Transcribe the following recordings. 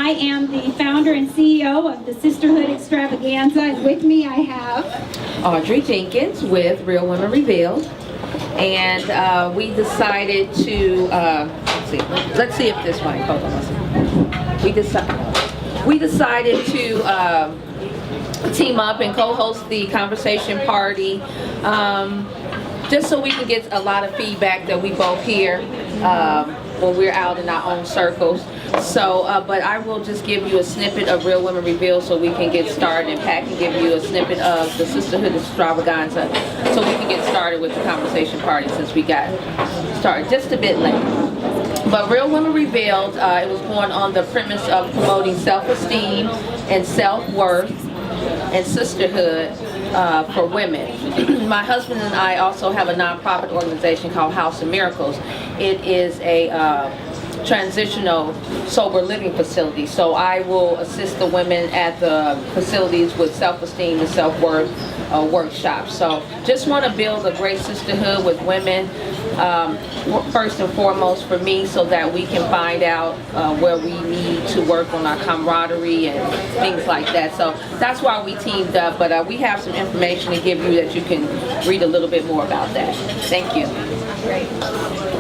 I am the founder and CEO of the Sisterhood Extravaganza, and with me I have Audrey Jenkins with Real Women Revealed, and we decided to let's see if this mic. Hold on one second. We decided to team up and co-host the conversation party, just so we can get a lot of feedback that we both hear when we're out in our own circles. So, but I will just give you a snippet of Real Women Revealed so we can get started, and Pat can give you a snippet of the Sisterhood Extravaganza so we can get started with the conversation party, since we got started just a bit late. But Real Women Revealed, it was born on the premise of promoting self-esteem and self-worth and sisterhood for women. My husband and I also have a nonprofit organization called House of Miracles. It is a transitional sober living facility. So I will assist the women at the facilities with self-esteem and self-worth workshops. So just want to build a great sisterhood with women, first and foremost for me, so that we can find out where we need to work on our camaraderie and things like that. So that's why we teamed up, but we have some information to give you that you can read a little bit more about that. Thank you. Great.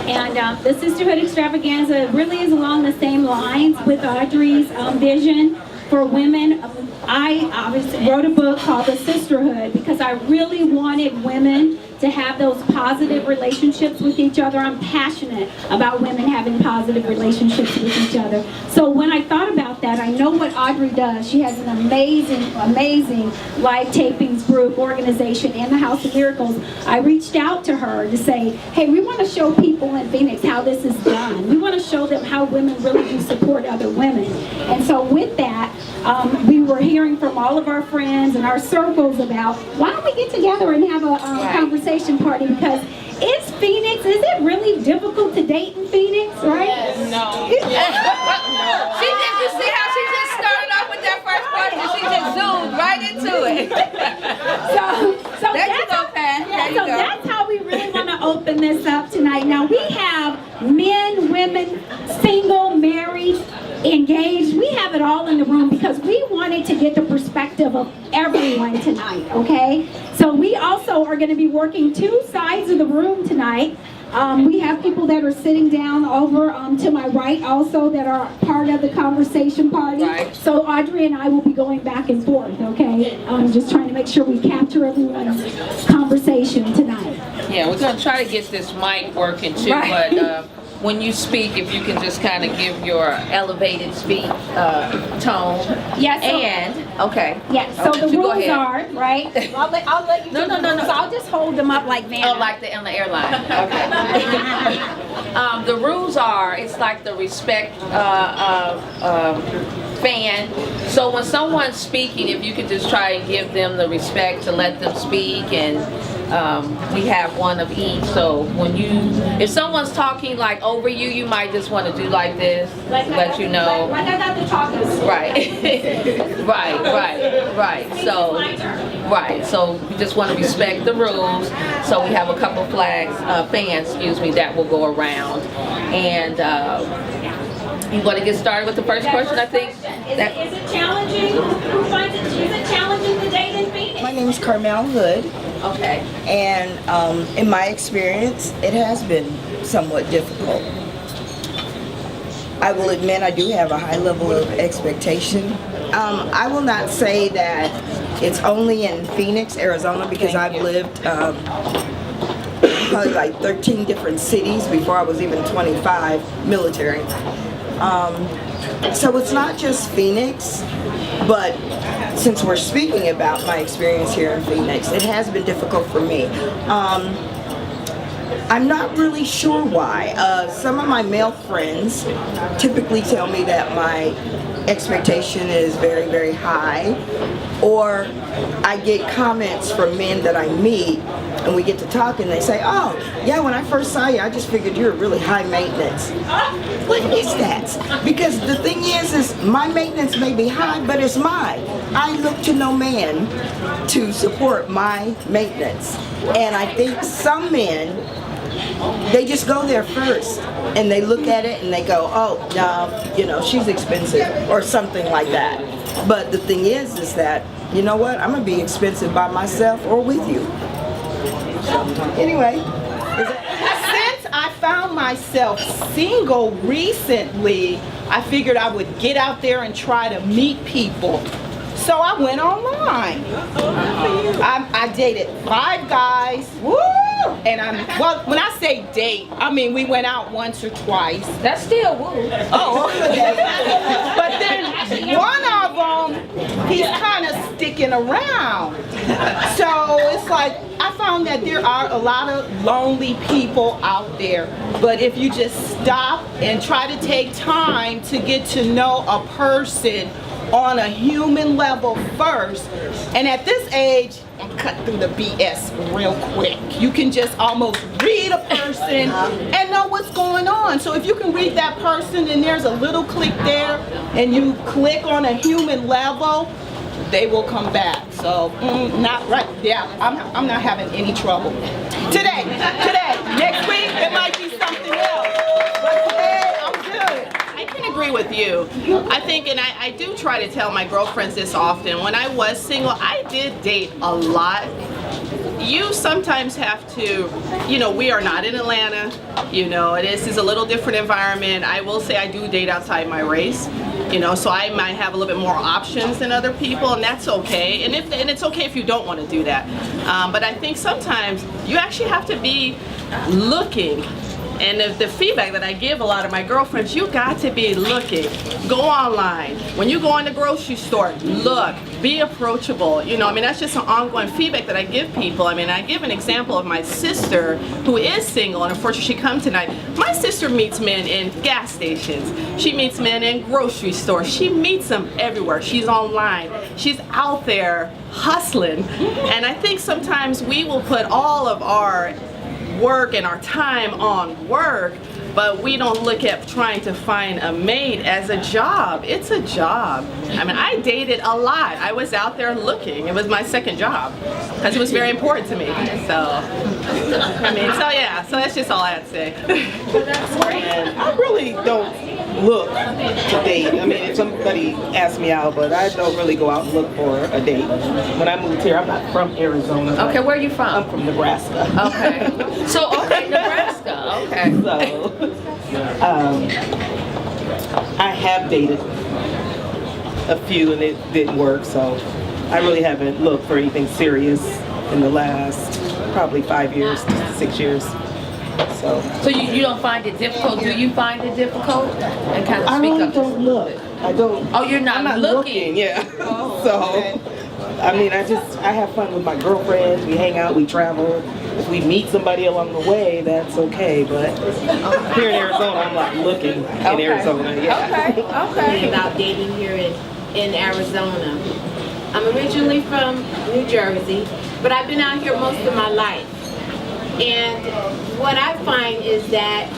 And the Sisterhood Extravaganza really is along the same lines with Audrey's vision for women. I obviously wrote a book called The Sisterhood because I really wanted women to have those positive relationships with each other. I'm passionate about women having positive relationships with each other. So when I thought about that, I know what Audrey does. She has an amazing live tapings group organization in the House of Miracles. I reached out to her to say, hey, we want to show people in Phoenix how this is done. We want to show them how women really do support other women. And so with that, we were hearing from all of our friends and our circles about, why don't we get together and have a conversation party, because is it really difficult to date in Phoenix, right? Yes. No. Did you see how she just started off with that first question? She just zoomed right into it. So there you go, Pat. There you go. That's how we really want to open this up tonight. Now we have men, women, single, married, engaged. We have it all in the room because we wanted to get the perspective of everyone tonight, okay? So we also are going to be working two sides of the room tonight. We have people that are sitting down over to my right also that are part of the conversation party. Right. So Audrey and I will be going back and forth, okay? Just trying to make sure we capture everyone's conversation tonight. Yeah, we're going to try to get this mic working too, Right. but when you speak, if you can just kind of give your elevated speak tone. Yes. Okay. Yes. So the rules are, right? I'll let you. No. So I'll just hold them up like Vanna. Oh, like on the airline. Okay. The rules are, it's like the respect fan. So when someone's speaking, if you could just try and give them the respect to let them speak, and we have one of each. So if someone's talking like over you, you might just want to do like this, let you know. Like I got the talkers. Right. right. So, right. So we just want to respect the rules. So we have a couple flags, fans, that will go around. And you want to get started with the first question, I think? Is it challenging? Who finds it? Is it challenging to date in Phoenix? My name is Carmel Hood. Okay. And in my experience, it has been somewhat difficult. I will admit I do have a high level of expectation. I will not say that it's only in Phoenix, Arizona, because I've lived probably like 13 different cities before I was even 25, military. So it's not just Phoenix, but since we're speaking about my experience here in Phoenix, it has been difficult for me. I'm not really sure why. Some of my male friends typically tell me that my expectation is very, very high, or I get comments from men that I meet and we get to talk and they say, oh, yeah, when I first saw you, I just figured you were really high maintenance. What is that? Because the thing is my maintenance may be high, but it's mine. I look to no man to support my maintenance. And I think some men they just go there first and they look at it and they go, oh, no, you know, she's expensive or something like that. But the thing is that, you know what, I'm gonna be expensive by myself or with you. Anyway. Since I found myself single recently, I figured I would get out there and try to meet people. So I went online. I dated 5 guys. Woo! And well, when I say date, I mean we went out once or twice. That's still woo. Oh, okay. But then one of them, he's kind of sticking around. So it's like, I found that there are a lot of lonely people out there. But if you just stop and try to take time to get to know a person on a human level first, and at this age, and cut through the BS real quick. You can just almost read a person and know what's going on. So if you can read that person and there's a little click there and you click on a human level, they will come back. So not right. Yeah, I'm not having any trouble. Today. Next week it might be something else. But today I'm good. I can agree with you. I think, and I do try to tell my girlfriends this often, when I was single, I did date a lot. You sometimes have to, you know, we are not in Atlanta, you know, this is a little different environment. I will say I do date outside my race, you know, so I might have a little bit more options than other people, and that's okay. And it's okay if you don't want to do that. But I think sometimes you actually have to be looking. And the feedback that I give a lot of my girlfriends, you got to be looking. Go online. When you go in the grocery store, look, be approachable. You know, I mean, that's just an ongoing feedback that I give people. I mean, I give an example of my sister who is single, and unfortunately she come tonight. My sister meets men in gas stations. She meets men in grocery stores. She meets them everywhere. She's online. She's out there hustling. And I think sometimes we will put all of our work and our time on work, but we don't look at trying to find a mate as a job. It's a job. I mean, I dated a lot. I was out there looking. It was my second job because it was very important to me. So, I mean, so yeah, so that's just all I had to say. And I really don't look to date. I mean, if somebody asks me out, but I don't really go out and look for a date. When I moved here, I'm not from Arizona. Okay, where are you from? I'm from Nebraska. Okay. So, okay, Nebraska. Okay. So, I have dated a few and it didn't work, so I really haven't looked for anything serious in the last probably 5 years, 6 years. So you don't find it difficult? Do you find it difficult? And kind of I speak really up. don't look. I don't. Oh, you're not, I'm not looking. Yeah. Oh, So, I mean, I have fun with my girlfriends. We hang out. We travel. If we meet somebody along the way, that's okay. But here in Arizona, I'm not looking in Arizona. Yeah. Okay. About dating here in Arizona. I'm originally from New Jersey, but I've been out here most of my life. And what I find is that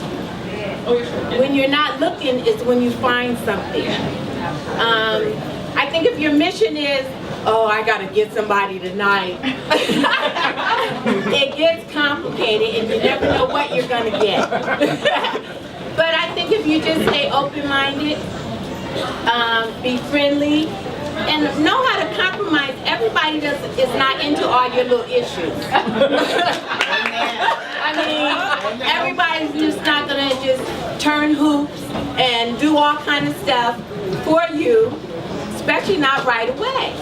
when you're not looking is when you find something. I think if your mission is, oh, I gotta get somebody tonight, it gets complicated and you never know what you're gonna get. But I think if you just stay open-minded, be friendly, and know how to compromise. Everybody is not into all your little issues. I mean, everybody's just not gonna just turn hoops and do all kind of stuff for you, especially not right away.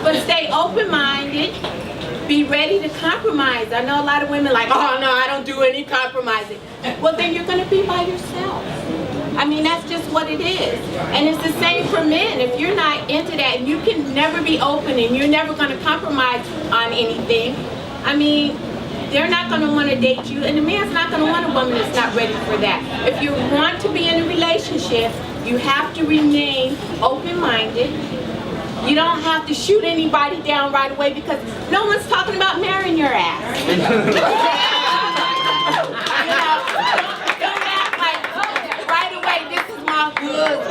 But stay open-minded, be ready to compromise. I know a lot of women like, oh no, I don't do any compromising. Well, then you're gonna be by yourself. I mean, that's just what it is. And it's the same for men. If you're not into that and you can never be open and you're never going to compromise on anything, I mean, they're not going to want to date you, and the man's not going to want a woman that's not ready for that. If you want to be in a relationship, you have to remain open-minded. You don't have to shoot anybody down right away because no one's talking about marrying your ass.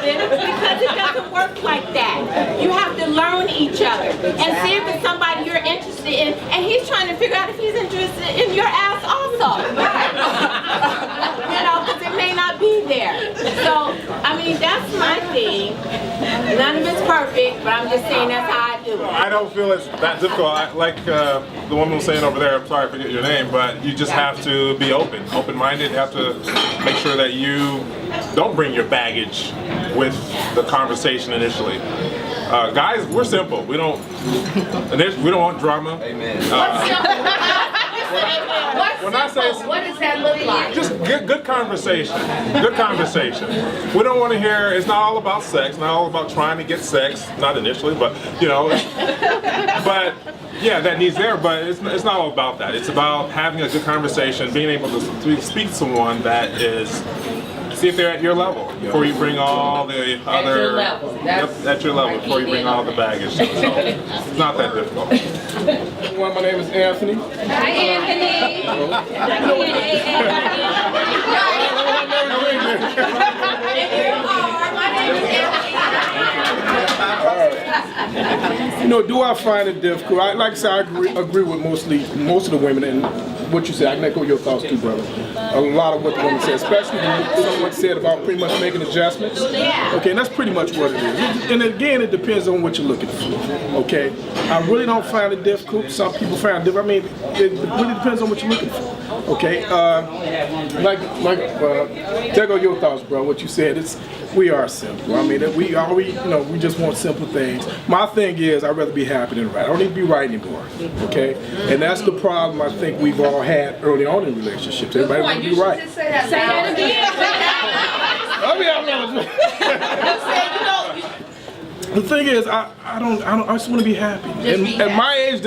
You know, because it doesn't work like that. You have to learn each other and see if it's somebody you're interested in, and he's trying to figure out if he's interested in your ass also. also. You know, because it may not be there. So, I mean, that's my thing. None of it's perfect, but I'm just saying that's how I do it. I don't feel it's that difficult. Like the woman was saying over there, I'm sorry I forget your name, but you just have to be open-minded. You have to make sure that you don't bring your baggage with the conversation initially. Guys, we're simple. We don't want drama. Amen. When I say, What does that look like? just good conversation. Good conversation. We don't want to hear, it's not all about sex, not all about trying to get sex, not initially, but you know, but yeah, that needs there, but it's not all about that. It's about having a good conversation, being able to speak to someone that is, see if they're at your level before you bring all the other. your level. That's at your level before you bring all the baggage. So it's not that difficult. My name is Anthony. Hi, Anthony. You know, do I find it difficult? Like I said, I agree with most of the women and what you said. I can echo your thoughts too, brother. A lot of what the women said, especially when someone said about pretty much making adjustments. Okay, and that's pretty much what it is. And again, it depends on what you're looking for. Okay, I really don't find it difficult. Some people find it difficult. I mean, it really depends on what you're looking for. Okay, echo your thoughts, bro. What you said, we are simple. I mean, we just want simple things. My thing is, I'd rather be happy than right. I don't need to be right anymore. Okay, and that's the problem I think we've all had early on in relationships. Everybody wants to be right. Just say that The thing is, I just want to be happy. And at my age,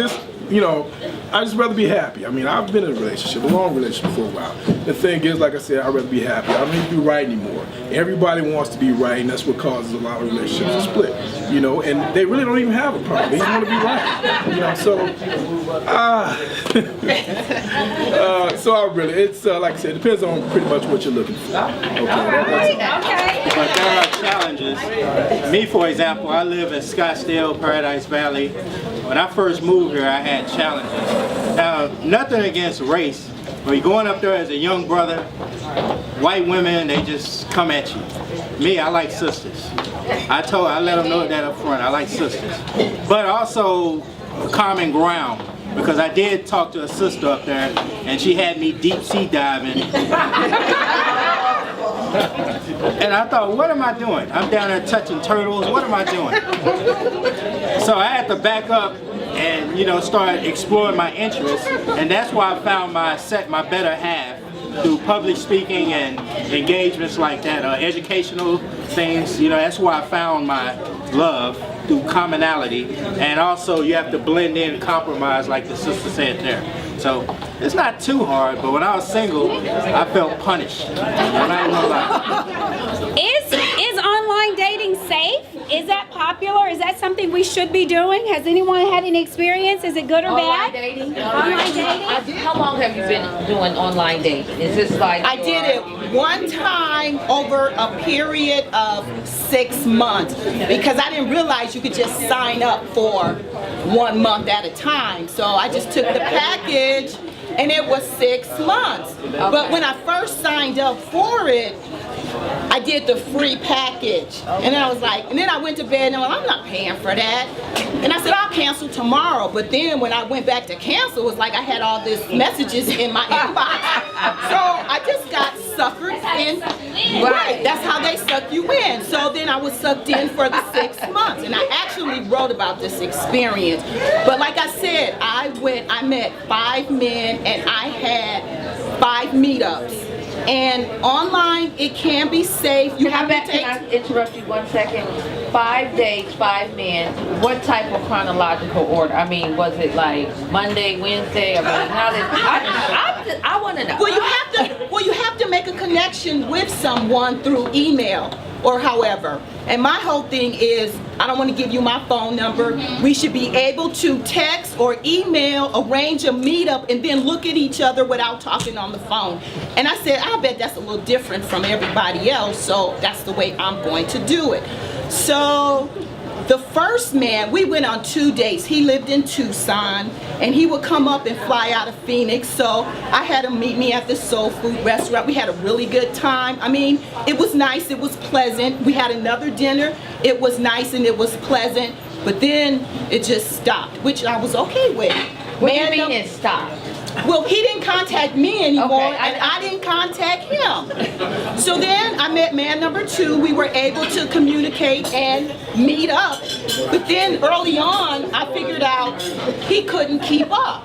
I just rather be happy. I mean, I've been in a relationship, a long relationship for a while. The thing is, like I said, I'd rather be happy. I don't need to be right anymore. Everybody wants to be right, and that's what causes a lot of relationships to split. You know, and they really don't even have a problem. They just want to be right. You know, so I really, it's like I said, it depends on pretty much what you're looking for. Okay. But there are challenges. Me, for example, I live in Scottsdale, Paradise Valley. When I first moved here, I had challenges. Now, nothing against race. When you're going up there as a young brother, white women, they just come at you. Me, I like sisters. I let them know that up front. I like sisters. But also, common ground. Because I did talk to a sister up there, and she had me deep sea diving. And I thought, what am I doing? I'm down there touching turtles. What am I doing? So I had to back up and start exploring my interests, and that's why I found my better half through public speaking and engagements like that, educational things. That's why I found my love through commonality, and also you have to blend in and compromise, like the sister said there. So it's not too hard, but when I was single, I felt punished. I'm not even gonna lie. Is online dating safe? Is that popular? Is that something we should be doing? Has anyone had any experience? Is it good or online bad? Dating? Online dating? How long have you been doing online dating? Is this like I did it one time over a period of 6 months because I didn't realize you could just sign up for 1 month at a time. So I just took the package and it was 6 months. Okay. But when I first signed up for it, I did the free package. And I was like, and then I went to bed and I'm not paying for that. And I said, I'll cancel tomorrow. But then when I went back to cancel, it was like I had all these messages in my inbox. So I just got suckered in. Right, that's how they suck you in. So then I was sucked in for the 6 months. And I actually wrote about this experience. But like I said, I met 5 men and I had 5 meetups. And online, it can be safe. Can I interrupt you 1 second? 5 dates, 5 men. What type of chronological order? I mean, was it like Monday, Wednesday? I mean, how did I want to know. Well, you have to make a connection with someone through email or however. And my whole thing is, I don't want to give you my phone number. We should be able to text or email, arrange a meetup, and then look at each other without talking on the phone. And I said, I bet that's a little different from everybody else, so that's the way I'm going to do it. So The first man, we went on 2 dates. He lived in Tucson, and he would come up and fly out of Phoenix, so I had him meet me at the soul food restaurant. We had a really good time. I mean, it was nice, it was pleasant. We had another dinner. It was nice and it was pleasant, but then it just stopped, which I was okay with. What do you mean it stopped? Well, he didn't contact me anymore, Okay, and I didn't contact him. So then I met man number 2. We were able to communicate and meet up. But then early on, I figured out he couldn't keep up.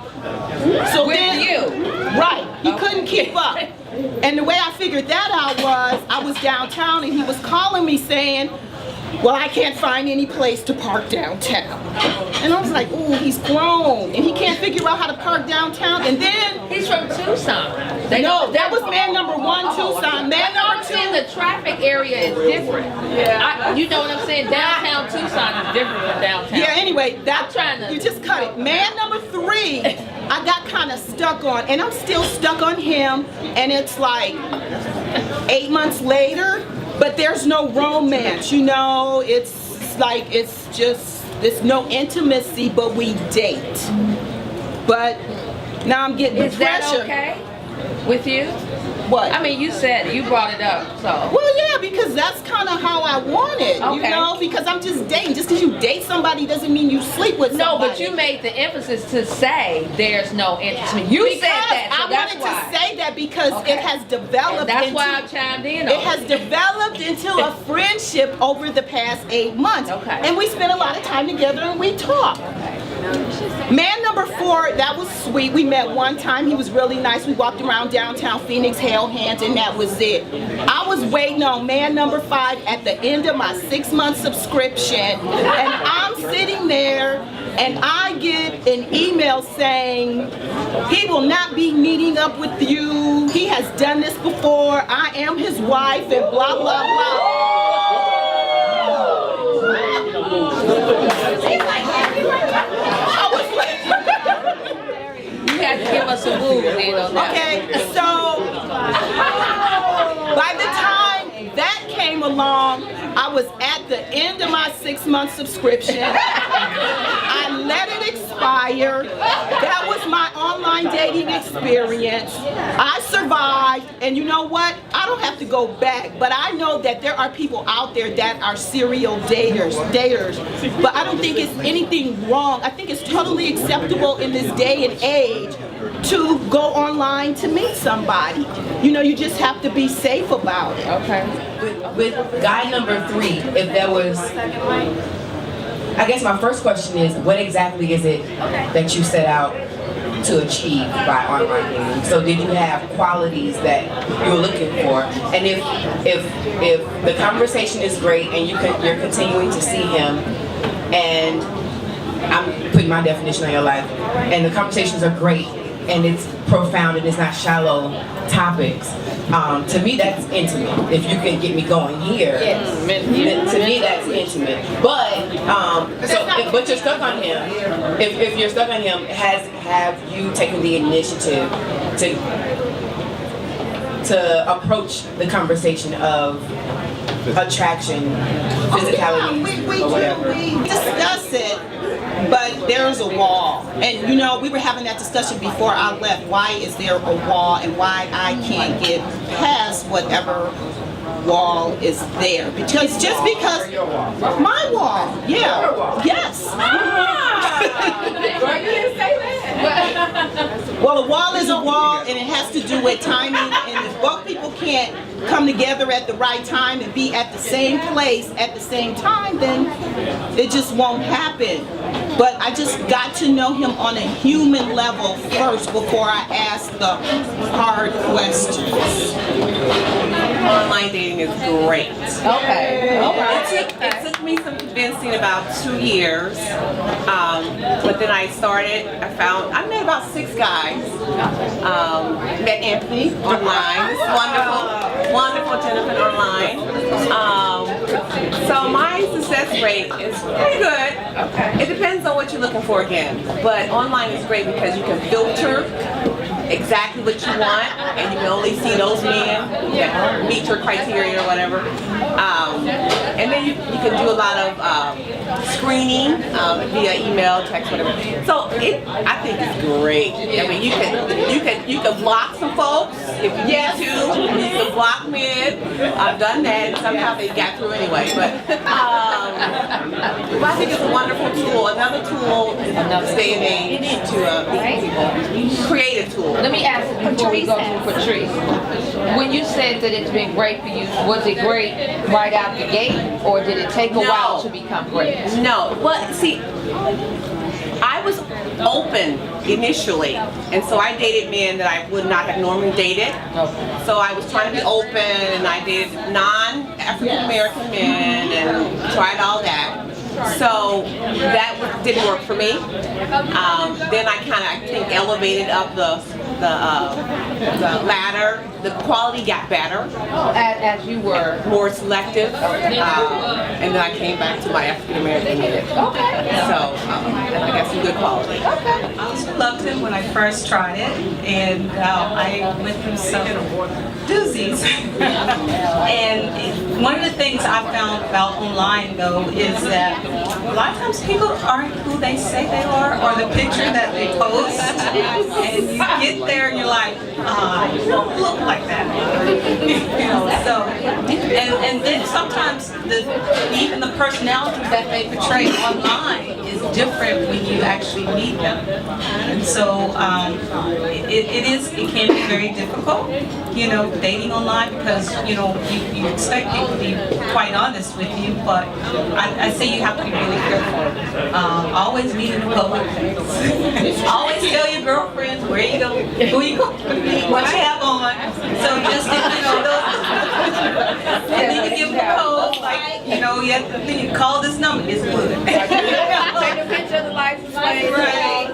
So With then, you? Right, he couldn't keep up. And the way I figured that out was, I was downtown and he was calling me saying, well, I can't find any place to park downtown. And I was like, ooh, he's grown, and he can't figure out how to park downtown. And then He's from Tucson. no, that was man number 1, Tucson. Man I'm number 2. saying the traffic area is different. You know what I'm saying? Downtown Tucson is different from downtown. Yeah, anyway, I'm trying to- you just cut it. Man number 3, I got kind of stuck on, and I'm still stuck on him, and it's like 8 months later, but there's no romance, you know, it's like, it's just, there's no intimacy, but we date. But now I'm getting Is the that pressure. okay with you? What? I mean, you said you brought it up, so. Well, yeah, because that's kind of how I want it, you Okay. know, because I'm just dating. Just because you date somebody doesn't mean you sleep with No, somebody. but you made the emphasis to say there's no interest. You said that, so I that's wanted why. to say that because Okay. it has developed And that's into, why I chimed in it on has developed into a friendship over the past 8 months. Okay. And we spent a lot of time together and we talk. Man number 4, that was sweet. We met one time. He was really nice. We walked around downtown Phoenix, held hands, and that was it. I was waiting on man number 5 at the end of my 6-month subscription, and I'm sitting there, and I get an email saying, he will not be meeting up with you. He has done this before. I am his wife, and blah, blah, blah. You had to give us some moves in on that. Okay, so by the time that came along, I was at the end of my 6-month subscription. I let it expire. That was my online dating experience. I survived, and you know what? I don't have to go back, but I know that there are people out there that are serial daters. But I don't think it's anything wrong. I think it's totally acceptable in this day and age to go online to meet somebody. You know, you just have to be safe about it. Okay. With guy number 3, if there was, I guess my first question is, what exactly is it that you set out to achieve by online dating? So did you have qualities that you're looking for? And if the conversation is great and you're continuing to see him, and I'm putting my definition on your life, and the conversations are great and it's profound and it's not shallow topics, to me that's intimate. If you can get me going here, to me that's intimate. But but you're stuck on him. If you're stuck on him, have you taken the initiative to approach the conversation of attraction, physicality, We or whatever? discuss it, but there's a wall. And you know, we were having that discussion before I left. Why is there a wall, and why I can't get past whatever wall is there? Because just because my wall, yeah, yes. Well, a wall is a wall, and it has to do with timing. And if both people can't come together at the right time and be at the same place at the same time, then it just won't happen. But I just got to know him on a human level first before I asked the hard questions. Online dating is great. Okay. It took me some convincing, about 2 years, but then I met about 6 guys. Met Anthony online. It's wonderful Jennifer online. So my success rate is pretty good. It depends on what you're looking for again, but online is great because you can filter exactly what you want, and you can only see those men that meet your criteria or whatever. And then you can do a lot of screening via email, text, whatever. So I think it's great. I mean, you can block some folks if you need to. You can block men. I've done that, and somehow they got through anyway. But I think it's a wonderful tool. Another tool in this day and age to meet people. Creative tool. Let me ask you before we go to Patrice. When you said that it's been great for you, was it great right out the gate, or did it take a while to become great? No. Well, see, I was open initially, and so I dated men that I would not have normally dated. So I was trying to be open, and I dated non-African American men and tried all that. So that didn't work for me. Then I kind of, I think, elevated up the ladder. The quality got better. As you were more selective. And then I came back to my African American men. Okay. So, and I got some good quality. Okay. I also loved him when I first tried it, and I went through some doozies. And one of the things I found about online, though, is that a lot of times people aren't who they say they are, or the picture that they post. And you get there and you're like, you don't look like that. You know, so, and then sometimes even the personality that they portray online is different when you actually meet them. And so it can be very difficult, you know, dating online, because, you know, you expect people to be quite honest with you, but I say you have to be really careful. Always meet in a public place. Always tell your girlfriends where you go, who you go to meet, what you have on. So just, you know, those, and then you give them a code, like, you know, you have to you call this number, it's good. Take a picture of the license plate. Right.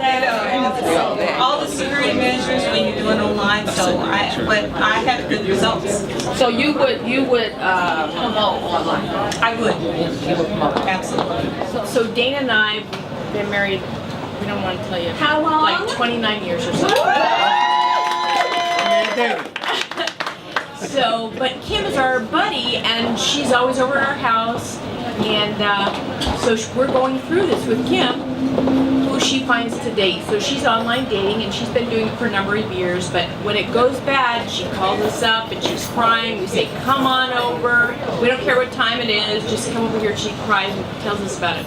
All the security measures when you're doing online, but I had good results. So you would promote online? I would. You would promote. Absolutely. So Dana and I have been married, we don't want to tell you. How long? Like 29 years or so. So, but Kim is our buddy, and she's always over at our house, and so we're going through this with Kim, who she finds to date. So she's online dating, and she's been doing it for a number of years, but when it goes bad, she calls us up, and she's crying. We say, come on over. We don't care what time it is, just come over here. She cries and tells us about it.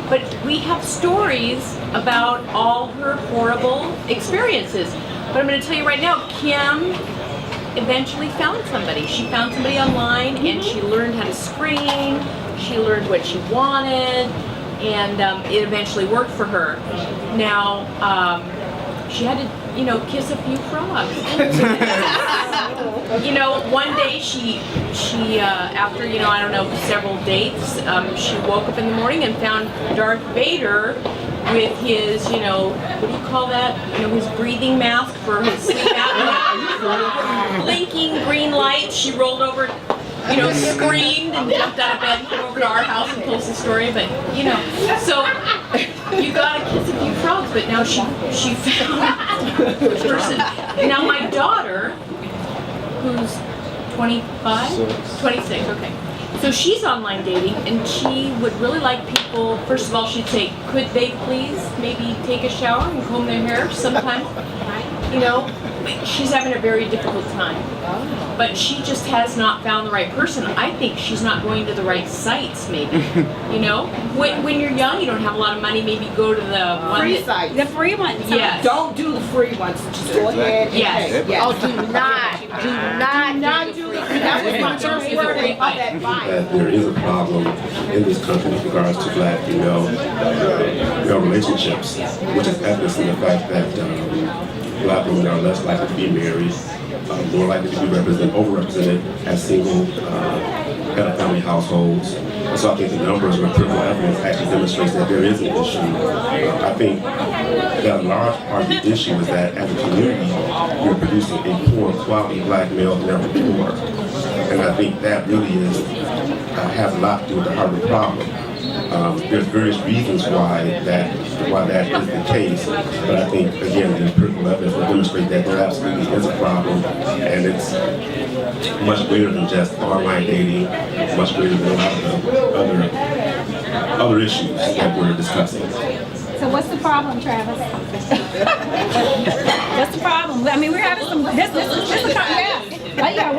But we have stories about all her horrible experiences. But I'm going to tell you right now, Kim eventually found somebody. She found somebody online, and she learned how to screen. She learned what she wanted, and it eventually worked for her. Now, she had to, you know, kiss a few frogs. You know, one day she after, you know, I don't know, several dates, she woke up in the morning and found Darth Vader with his, you know, what do you call that? You know, his breathing mask for his sleep apnea. Blinking green lights. She rolled over, you know, screamed and jumped out of bed and came over to our house and told us the story. But, you know, so you gotta kiss a few frogs. But now she found the person. Now my daughter, who's 25? 26, okay. So she's online dating, and she would really like people, first of all, she'd say, could they please maybe take a shower and comb their hair sometime? You know, she's having a very difficult time. But she just has not found the right person. I think she's not going to the right sites, maybe. You know? When you're young, you don't have a lot of money, maybe go to the one Free that, sites. The free ones. yes. Don't do the free ones. Just go ahead and Yes. pay. Yes. Oh, do not do the free. That was my first word of that fine. That there is a problem in this country with regards to black female relationships, which is evidenced in the fact that black women are less likely to be married, more likely to be overrepresented as single head of family households. And so I think the numbers with critical evidence actually demonstrates that there is an issue. I think that a large part of the issue is that as a community, we're producing a poor quality black male than ever before. And I think that really has a lot to do with the heart of the problem. There's various reasons why that is the case, but I think again the empirical evidence will demonstrate that there absolutely is a problem, and it's much greater than just online dating, much greater than a lot of the other issues that we're discussing. So what's the problem, Travis? What's the problem? I mean, we're having some. This is yeah.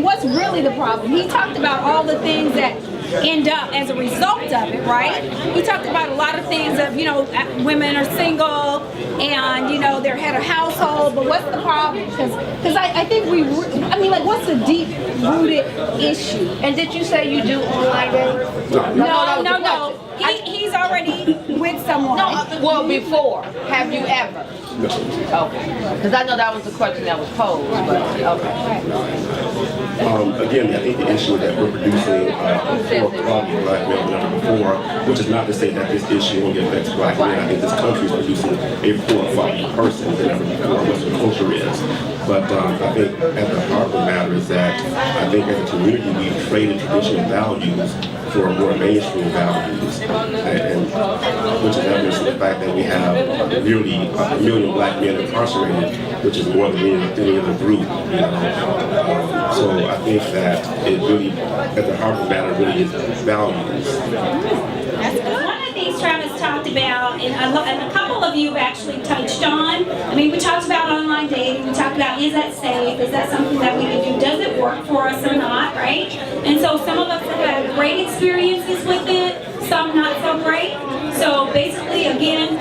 What's really the problem? He talked about all the things that end up as a result of it, right? He talked about a lot of things of, women are single and, they're head of household, but what's the problem? Because I think what's the deep-rooted issue? And did you say you do online dating? No. He's already with someone. Well, before. Have you ever? No. Okay. Because I know that was the question that was posed, but okay. Again, I think the issue that we're producing a poor quality black male than ever before, which is not to say that this issue only affects black men. I think this country is producing a poor quality person than ever before, what the culture is. But I think at the heart of the matter is that I think as a community we've traded traditional values for more mainstream values, and which is evidence of the fact that we have nearly 1 million black men incarcerated, which is more than any other group. So I think that it really, at the heart of the matter, really is values. That's good. One of the things Travis talked about, and a couple of you have actually touched on. We talked about online dating. We talked about, is that safe? Is that something that we can do? Does it work for us or not, right? And so some of us have had great experiences with it, some not so great. So basically, again,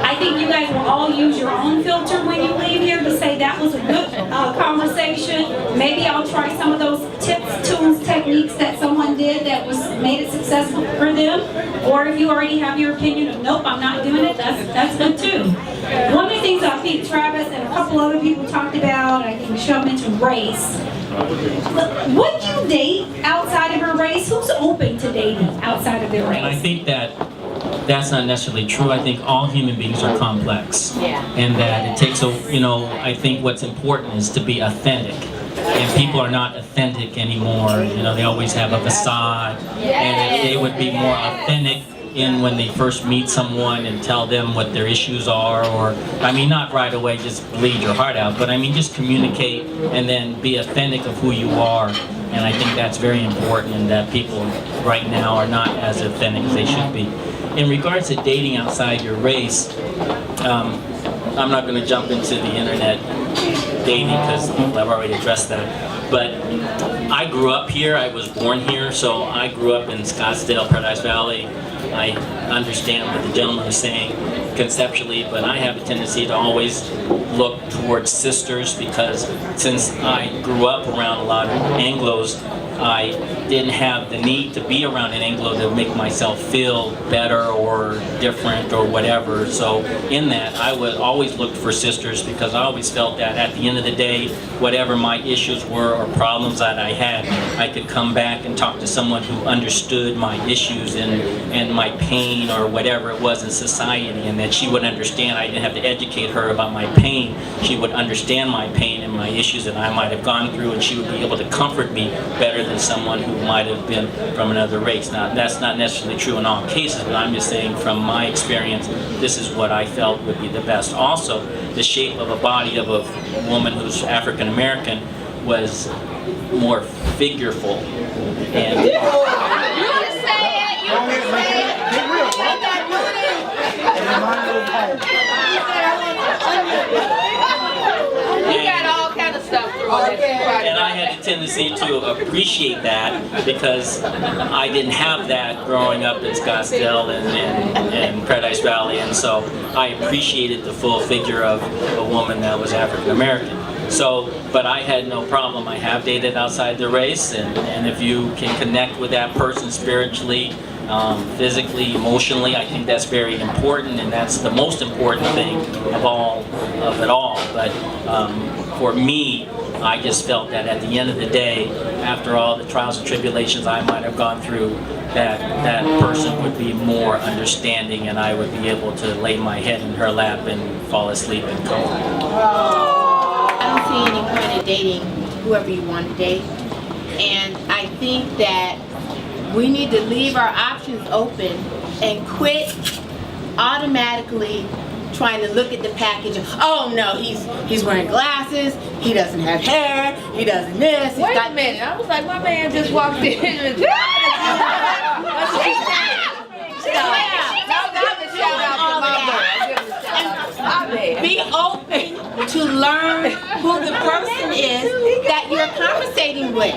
I think you guys will all use your own filter when you leave here to say that was a good conversation. Maybe I'll try some of those tips, tools, techniques that someone did that made it successful for them. Or if you already have your opinion of, nope, I'm not doing it, that's good too. One of the things I think Travis and a couple other people talked about, I think Michelle mentioned race. Would you date outside of your race? Who's open to dating outside of their race? I think that's not necessarily true. I think all human beings are complex. Yeah. And that it takes I think what's important is to be authentic. And people are not authentic anymore. They always have a facade. And they would be more authentic when they first meet someone and tell them what their issues are, or not right away just bleed your heart out, but just communicate and then be authentic of who you are. And I think that's very important, and that people right now are not as authentic as they should be. In regards to dating outside your race, I'm not going to jump into the internet dating because I've already addressed that. But I grew up here, I was born here, so I grew up in Scottsdale, Paradise Valley. I understand what the gentleman is saying conceptually, but I have a tendency to always look towards sisters, because since I grew up around a lot of Anglos, I didn't have the need to be around an Anglo to make myself feel better or different or whatever. So in that, I would always look for sisters, because I always felt that at the end of the day, whatever my issues were or problems that I had, I could come back and talk to someone who understood my issues and my pain or whatever it was in society, and that she would understand. I didn't have to educate her about my pain. She would understand my pain and my issues that I might have gone through, and she would be able to comfort me better than someone who might have been from another race. Now, that's not necessarily true in all cases, but I'm just saying from my experience, this is what I felt would be the best. Also, the shape of a body of a woman who's African American was more figureful. And You can say it, you can say it. You got all kind of stuff through that. And I had a tendency to appreciate that, because I didn't have that growing up in Scottsdale and Paradise Valley, and so I appreciated the full figure of a woman that was African American. So, but I had no problem. I have dated outside the race, and if you can connect with that person spiritually, physically, emotionally, I think that's very important, and that's the most important thing of it all. But for me, I just felt that at the end of the day, after all the trials and tribulations I might have gone through, that person would be more understanding, and I would be able to lay my head in her lap and fall asleep and comfort. I don't see any point in dating whoever you want to date. And I think that we need to leave our options open and quit automatically trying to look at the package. Oh no, he's wearing glasses, he doesn't have hair, he doesn't this. Wait a minute, I was like, my man just walked in and be open to learn who the person is that you're conversating with.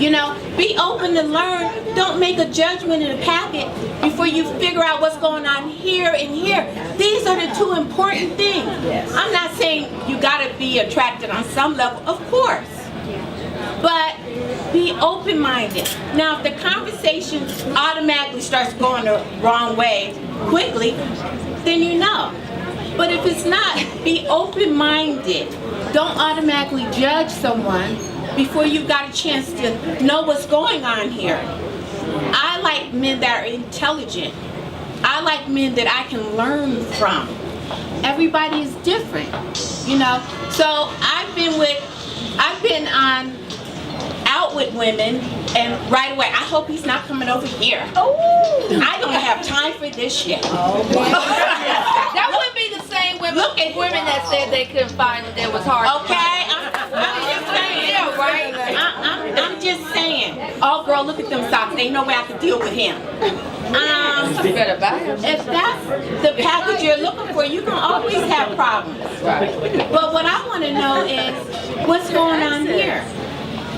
You know, be open to learn. Don't make a judgment in a packet before you figure out what's going on here and here. These are the two important things. I'm not saying you gotta be attracted on some level, of course. But be open-minded. Now, if the conversation automatically starts going the wrong way quickly, then you know. But if it's not, be open-minded. Don't automatically judge someone before you've got a chance to know what's going on here. I like men that are intelligent. I like men that I can learn from. Everybody is different, you know. So I've been out with women, and right away, I hope he's not coming over here. Oh, I don't have time for this shit. Oh, that wouldn't be the same women. Look at women that said they couldn't find it. That was hard. Okay, I'm just saying, yeah, right? I'm just saying. Oh, girl, look at them socks. Ain't no way I can deal with him. You better buy him. If that's the package you're looking for, you can always have problems. Right. But what I want to know is what's going on here.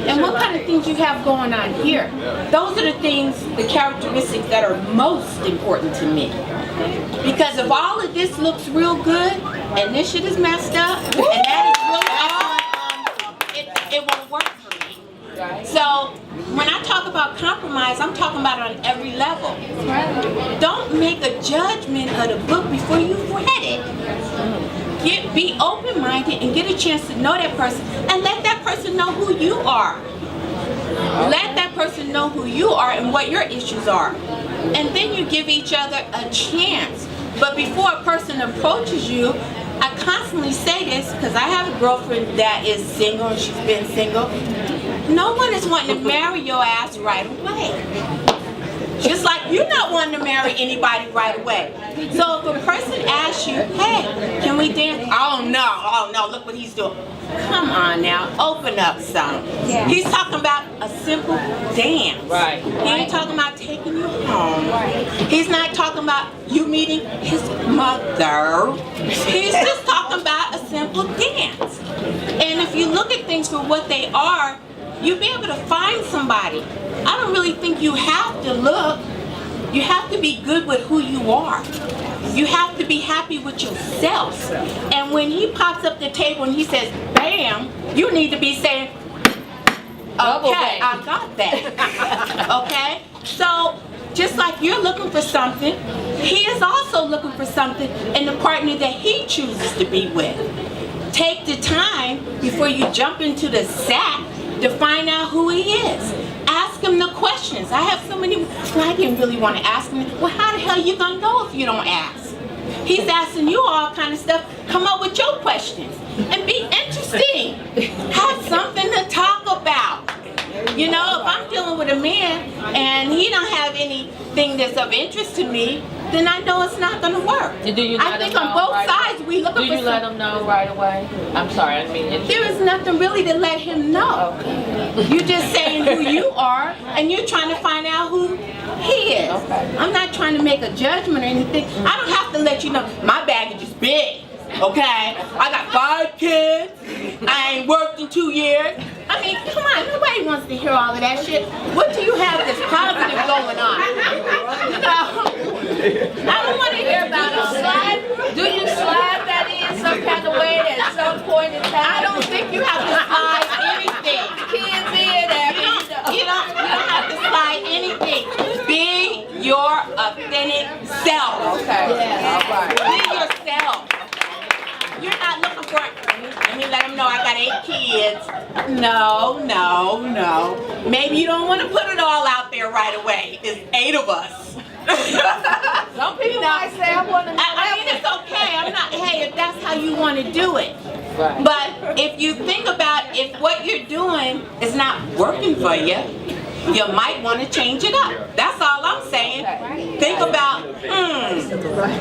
And what kind of things you have going on here. Those are the things, the characteristics that are most important to me. Because if all of this looks real good, and this shit is messed up, and that is really all, it won't work for me. So, when I talk about compromise, I'm talking about it on every level. Don't make a judgment of the book before you've read it. Be open-minded and get a chance to know that person, and let that person know who you are. Let that person know who you are and what your issues are. And then you give each other a chance. But before a person approaches you, I constantly say this because I have a girlfriend that is single and she's been single. No one is wanting to marry your ass right away. Just like you're not wanting to marry anybody right away. So if a person asks you, hey, can we dance? Oh no, look what he's doing. Come on now, open up some. Yeah. He's talking about a simple dance. Right. He ain't talking about taking you home. Right. He's not talking about you meeting his mother. He's just talking about a simple dance. And if you look at things for what they are, you'll be able to find somebody. I don't really think you have to look. You have to be good with who you are. You have to be happy with yourself. And when he pops up the table and he says, bam, you need to be saying, okay, I got that. Okay? So, just like you're looking for something, he is also looking for something in the partner that he chooses to be with. Take the time before you jump into the sack to find out who he is. Ask him the questions. I have so many, well, I didn't really want to ask him. Well, how the hell you gonna know if you don't ask? He's asking you all kind of stuff. Come up with your questions and be interesting. Have something to talk about. You know, if I'm dealing with a man and he don't have anything that's of interest to me, then I know it's not going to work. I think on both sides we look for. Do you let him know right away? I'm sorry, I mean. There is nothing really to let him know. Okay. You're just saying who you are, and you're trying to find out who he is. Okay. I'm not trying to make a judgment or anything. I don't have to let you know my baggage is big. Okay, I got 5 kids. I ain't worked in 2 years. I mean, come on, nobody wants to hear all of that shit. What do you have that's positive going on? You know, I don't want to hear about it. Do you slide that in some kind of way at some point in time? I don't think you have to slide anything. Kids in there. You don't have to slide anything. Be your authentic self. Okay. Yeah. All right. Be yourself. You're not looking for it. Let me let them know I got 8 kids. No. Maybe you don't want to put it all out there right away. There's 8 of us. Some people might say I want to. I mean, it's okay. I'm not. Hey, if that's how you want to do it. Right. But if you think about if what you're doing is not working for you, you might want to change it up. That's all I'm saying. Think about,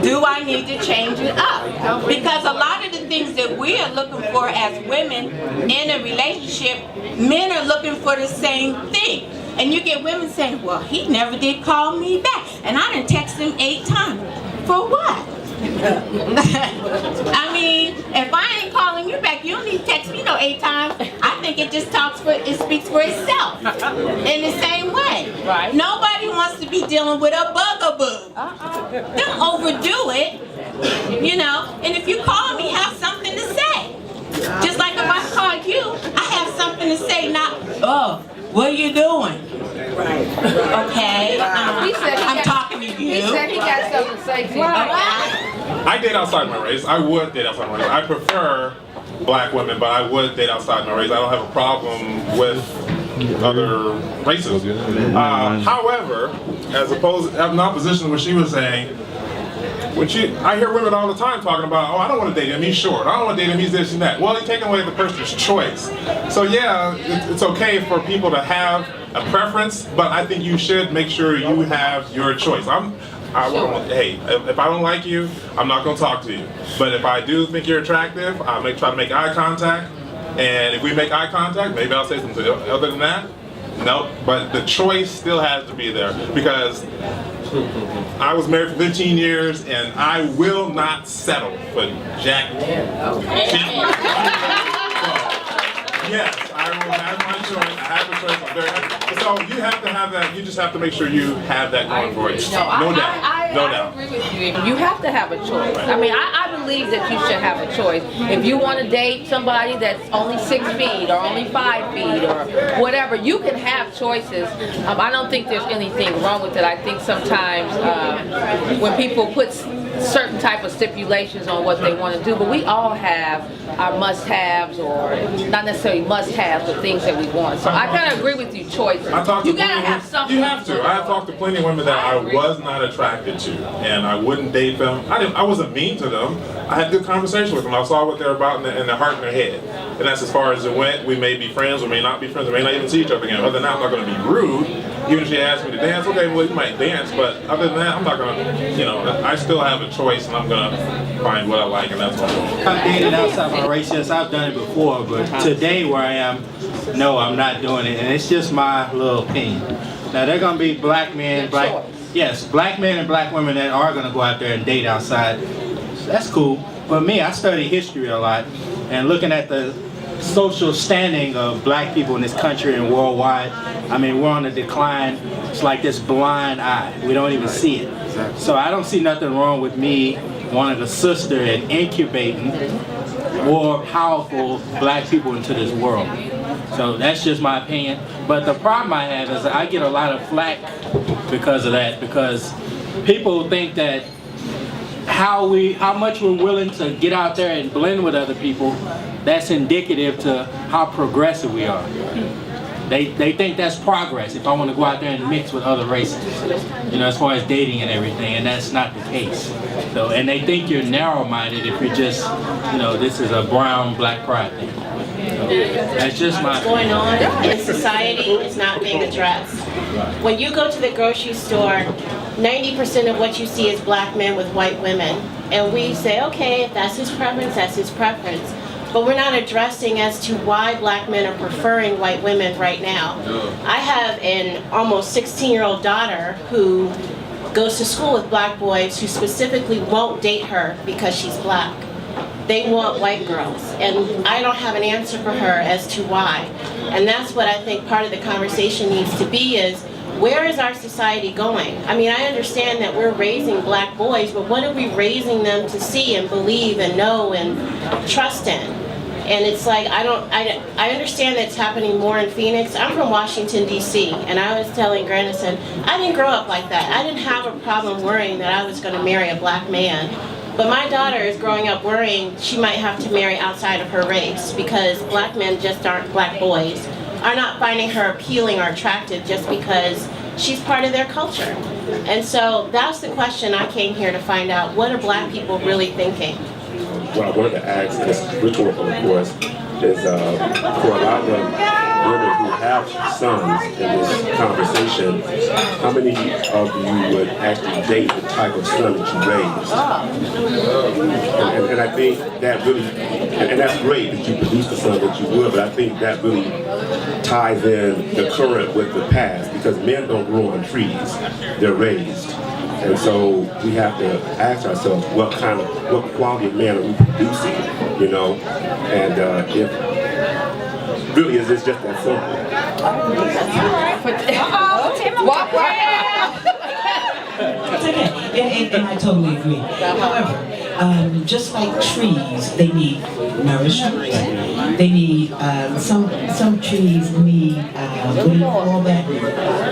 do I need to change it up? Because a lot of the things that we are looking for as women in a relationship, men are looking for the same thing. And you get women saying, well, he never did call me back. And I done texted him 8 times. For what? I mean, if I ain't calling you back, you don't need to text me no 8 times. I think it just speaks for itself. In the same way. Right. Nobody wants to be dealing with a bugaboo. Don't overdo it. You know, and if you call me, have something to say. Just like if I call you, I have something to say, not, oh, what are you doing? Right. Okay. I'm talking to you. He said he got something to say to you. I date outside my race. I would date outside my race. I prefer black women, but I would date outside my race. I don't have a problem with other races. However, in opposition to what she was saying, I hear women all the time talking about, oh, I don't want to date him, he's short. I don't want to date him, he's this and that. Well, you're taking away the person's choice. So yeah, it's okay for people to have a preference, but I think you should make sure you have your choice. Hey, if I don't like you, I'm not going to talk to you. But if I do think you're attractive, I'll try to make eye contact. And if we make eye contact, maybe I'll say something. Other than that, nope. But the choice still has to be there, because I was married for 15 years and I will not settle for Jack. Yes, I will have my choice. I have a choice. I'm very happy. So you have to have that. You just have to make sure you have that going for you. No doubt. I agree with you. You have to have a choice. I mean, I believe that you should have a choice. If you want to date somebody that's only 6 feet or only 5 feet or whatever, you can have choices. I don't think there's anything wrong with it. I think sometimes when people put certain type of stipulations on what they want to do, but we all have our must-haves, or not necessarily must-haves, but things that we want. So I kind of agree with you, choices. You gotta have something. You have to. I have talked to plenty of women that I was not attracted to, and I wouldn't date them. I wasn't mean to them. I had good conversation with them. I saw what they're about in their heart and their head. And that's as far as it went. We may be friends, we may not be friends, we may not even see each other again. Other than that, I'm not going to be rude. Even if she asks me to dance, okay, well, you might dance, but other than that, I'm not going to, I still have a choice, and I'm going to find what I like, and that's what I'm doing. I've dated outside my race, yes, I've done it before, but today where I am, no, I'm not doing it, and it's just my little opinion. Now, they're going to be black men, black men and black women that are going to go out there and date outside. That's cool. But me, I study history a lot, and looking at the social standing of black people in this country and worldwide, I mean, we're on the decline. It's like this blind eye. We don't even see it. So I don't see nothing wrong with me wanting a sister and incubating more powerful black people into this world. So that's just my opinion. But the problem I have is I get a lot of flack because of that, because people think that how much we're willing to get out there and blend with other people, that's indicative to how progressive we are. They think that's progress if I want to go out there and mix with other races, as far as dating and everything, and that's not the case. So, and they think you're narrow-minded if you're just, this is a brown, black pride thing. So, that's just my opinion. What's going on in society is not being addressed. When you go to the grocery store, 90% of what you see is black men with white women. And we say, okay, if that's his preference, that's his preference. But we're not addressing as to why black men are preferring white women right now. I have an almost 16-year-old daughter who goes to school with black boys who specifically won't date her because she's black. They want white girls, and I don't have an answer for her as to why. And that's what I think part of the conversation needs to be is, where is our society going? I mean, I understand that we're raising black boys, but what are we raising them to see and believe and know and trust in? And it's like, I understand that it's happening more in Phoenix. I'm from Washington, D.C., and I was telling Grandison, I didn't grow up like that. I didn't have a problem worrying that I was going to marry a black man. But my daughter is growing up worrying she might have to marry outside of her race because black men just aren't, black boys are not finding her appealing or attractive just because she's part of their culture. And so that's the question I came here to find out. What are black people really thinking? What I wanted to ask, and it's rhetorical of course, is for a lot of them, women who have sons in this conversation, how many of you would actually date the type of son that you raised? And I think that really, and that's great that you produce the son that you would, but I think that really ties in the current with the past, because men don't grow on trees, they're raised. And so we have to ask ourselves, what quality of man are we producing, you know? And if really is just that simple. Walk It's okay, and I totally agree. However, just like trees, they need nourishment. They need some trees need what do you call that?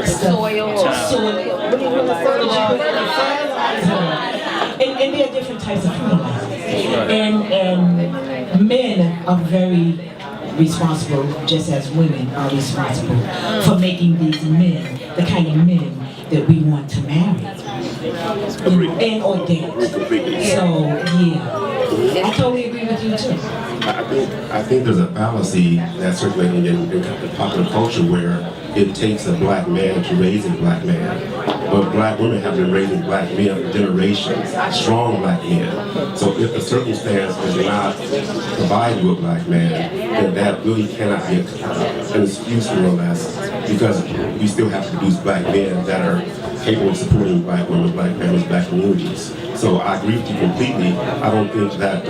Soil. What do you call fertilizer? And there are different types of fertilizers. And men are very responsible, just as women are responsible for making these men the kind of men that we want to marry and ordain. So yeah, I totally agree with you too. I think there's a fallacy that's circulating in popular culture where it takes a black man to raise a black man. But black women have been raising black men for generations, strong black men. So if the circumstance does not provide you a black man, then that really cannot be an excuse more or less, because we still have to produce black men that are capable of supporting black women, black families, black communities. So I agree with you completely. I don't think that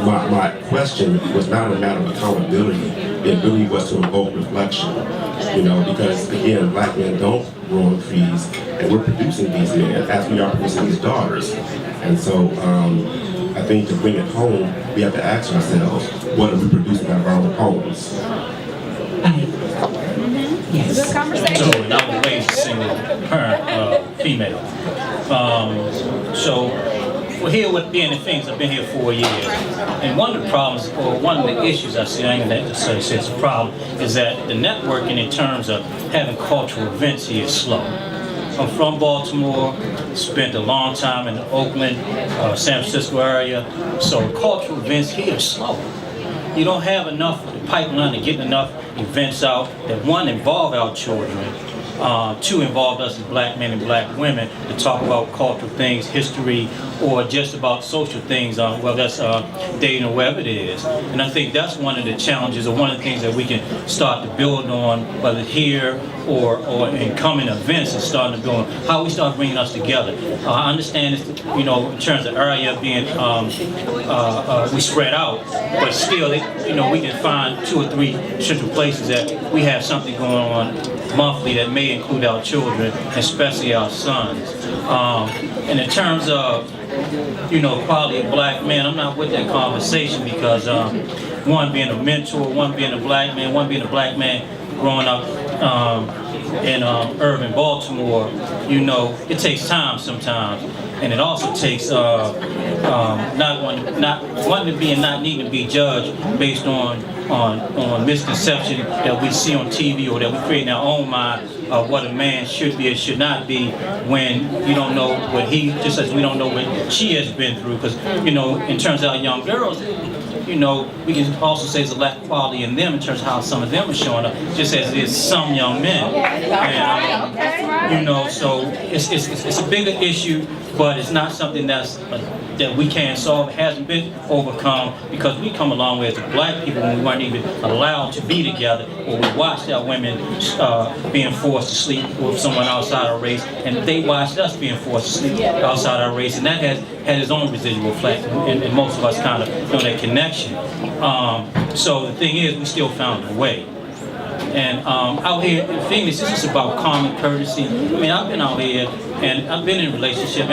my question was not a matter of accountability. It really was to invoke reflection, you know, because again, black men don't grow on trees, and we're producing these men as we are producing these daughters. And so I think to bring it home, we have to ask ourselves, what are we producing out of our own homes? Yes. Good conversation. So I was raised a single parent, female. So we're here with being in Phoenix. I've been here 4 years. And one of the problems, or one of the issues I see, I ain't gonna say it's a problem, is that the networking in terms of having cultural events here is slow. I'm from Baltimore, spent a long time in the Oakland, San Francisco area, so cultural events here are slow. You don't have enough pipeline to get enough events out that, one, involve our children, two, involve us as black men and black women to talk about cultural things, history, or just about social things, well, that's dating or whatever it is. And I think that's one of the challenges, or one of the things that we can start to build on, whether here or in coming events, and starting to build on how we start bringing us together. I understand this, you know, in terms of area being, we spread out, but still, you know, we can find 2 or 3 central places that we have something going on monthly that may include our children, especially our sons. And in terms of, you know, quality of black men, I'm not with that conversation because one being a mentor, one being a black man, one being a black man growing up in urban Baltimore, you know, it takes time sometimes, and it also takes not wanting to be and not needing to be judged based on misconception that we see on TV, or that we create in our own mind of what a man should be or should not be, when you don't know what he, just as we don't know what she has been through. Because, you know, in terms of our young girls, you know, we can also say there's a lack of quality in them in terms of how some of them are showing up, just as it is some young men. And, you know, so it's a bigger issue, but it's not something that we can't solve. It hasn't been overcome because we come a long way as black people when we weren't even allowed to be together, or we watched our women being forced to sleep with someone outside our race, and they watched us being forced to sleep outside our race, and that has had its own residual effect, and most of us kind of know that connection. So the thing is, we still found a way. And out here in Phoenix, this is about common courtesy. I mean, I've been out here, and I've been in relationship,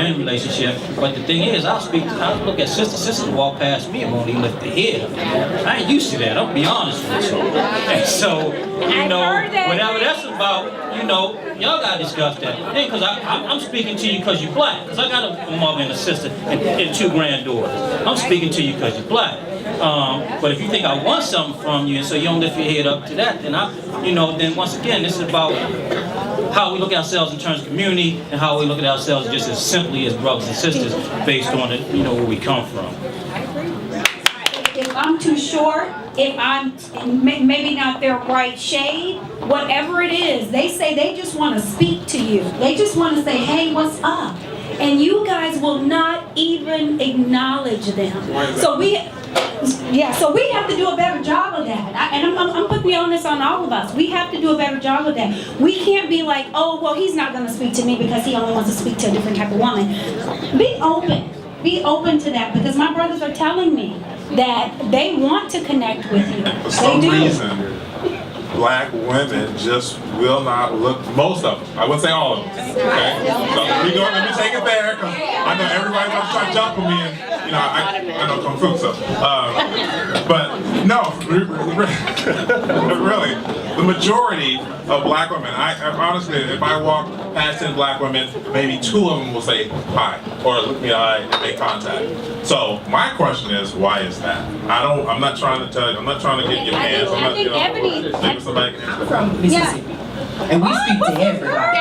but the thing is, I look at sisters walk past me and won't even lift their head. I ain't used to that, I'll be honest with you. And so, you know, whatever that's about, you know, y'all gotta discuss that. And because I'm speaking to you because you're black, because I got a mother and a sister and 2 granddaughters. I'm speaking to you because you're black. But if you think I want something from you, and so you don't lift your head up to that, then then once again, this is about how we look at ourselves in terms of community, and how we look at ourselves just as simply as brothers and sisters, based on where we come from. If I'm too short, if I'm maybe not their right shade, whatever it is, they say they just want to speak to you. They just want to say, hey, what's up? And you guys will not even acknowledge them. So we have to do a better job of that. I'm putting the onus on all of us. We have to do a better job of that. We can't be like, oh, well, he's not going to speak to me because he only wants to speak to a different type of woman. Be open. Be open to that, because my brothers are telling me that they want to connect with you. For some reason, black women just will not look, most of them, I wouldn't say all of them, okay? So let me take it there, because I know everybody's going to try to jump on me, and you know, I know Kung Fu, so. But no, really, the majority of black women, I honestly, if I walk past 10 black women, maybe 2 of them will say hi, or look me in the eye and make contact. So my question is, why is that? I'm not trying to tell you, I'm not trying to get your hands, I'm not, you know, maybe somebody can answer. I'm from Mississippi, and we speak to everybody.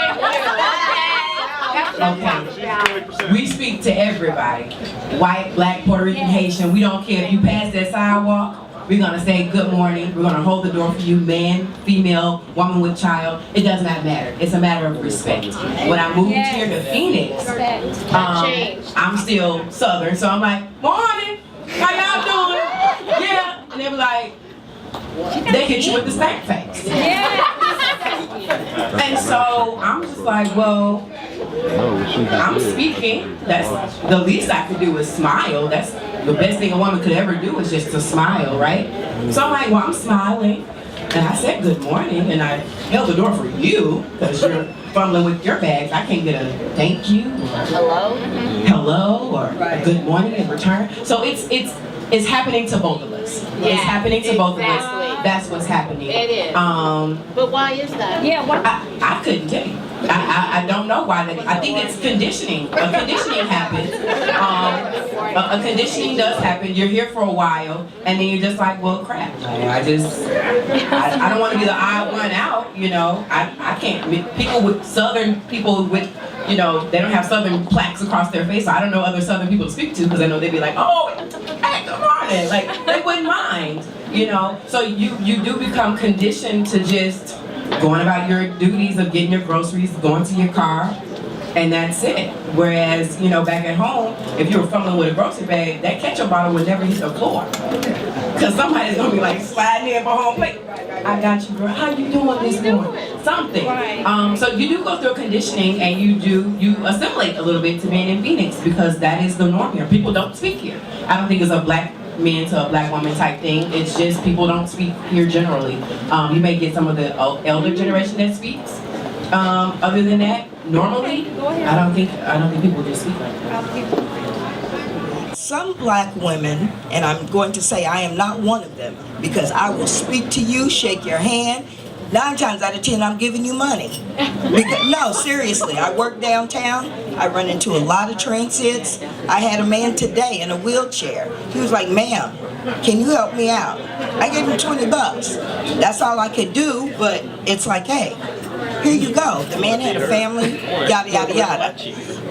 Okay. We speak to everybody. White, black, Puerto Rican, Haitian. We don't care if you pass that sidewalk. We're gonna say good morning. We're gonna hold the door for you, man, female, woman with child. It does not matter. It's a matter of respect. When I moved here to Phoenix, I'm still Southern, so I'm like, morning, how y'all doing? Yeah, and they were like, they hit you with the stank face. And so I'm just like, well, I'm speaking. That's the least I could do is smile. That's the best thing a woman could ever do is just to smile, right? So I'm like, well, I'm smiling. And I said good morning, and I held the door for you because you're fumbling with your bags. I can't get a thank you, or hello, or a good morning in return. So it's happening to both of us. Yeah, it's happening to both of us. exactly. That's what's happening. It is. But why is that? I couldn't tell you. I don't know why that. I think it's conditioning. A conditioning happens. A conditioning does happen. You're here for a while, and then you're just like, well, crap. I don't want to be the odd one out. You know, I can't. People with Southern people with, you know, they don't have Southern plaques across their face. So I don't know other Southern people to speak to because I know they'd be like, oh, hey, good morning. Like they wouldn't mind. You know, so you do become conditioned to just going about your duties of getting your groceries, going to your car, and that's it. Whereas, you know, back at home, if you were fumbling with a grocery bag, that ketchup bottle would never hit the floor. Because somebody's going to be like sliding in for home plate. I got you, girl. How you doing this morning? Something. So you do go through conditioning, and you assimilate a little bit to being in Phoenix because that is the norm here. People don't speak here. I don't think it's a black man to a black woman type thing. It's just people don't speak here generally. You may get some of the elder generation that speaks. Other than that, normally, I don't think people just speak like that. Some black women, and I'm going to say I am not one of them, because I will speak to you, shake your hand. 9 times out of 10, I'm giving you money. No, seriously, I work downtown. I run into a lot of transits. I had a man today in a wheelchair. He was like, ma'am, can you help me out? I gave him $20. That's all I could do, but it's like, hey, here you go. The man had a family, yada, yada, yada.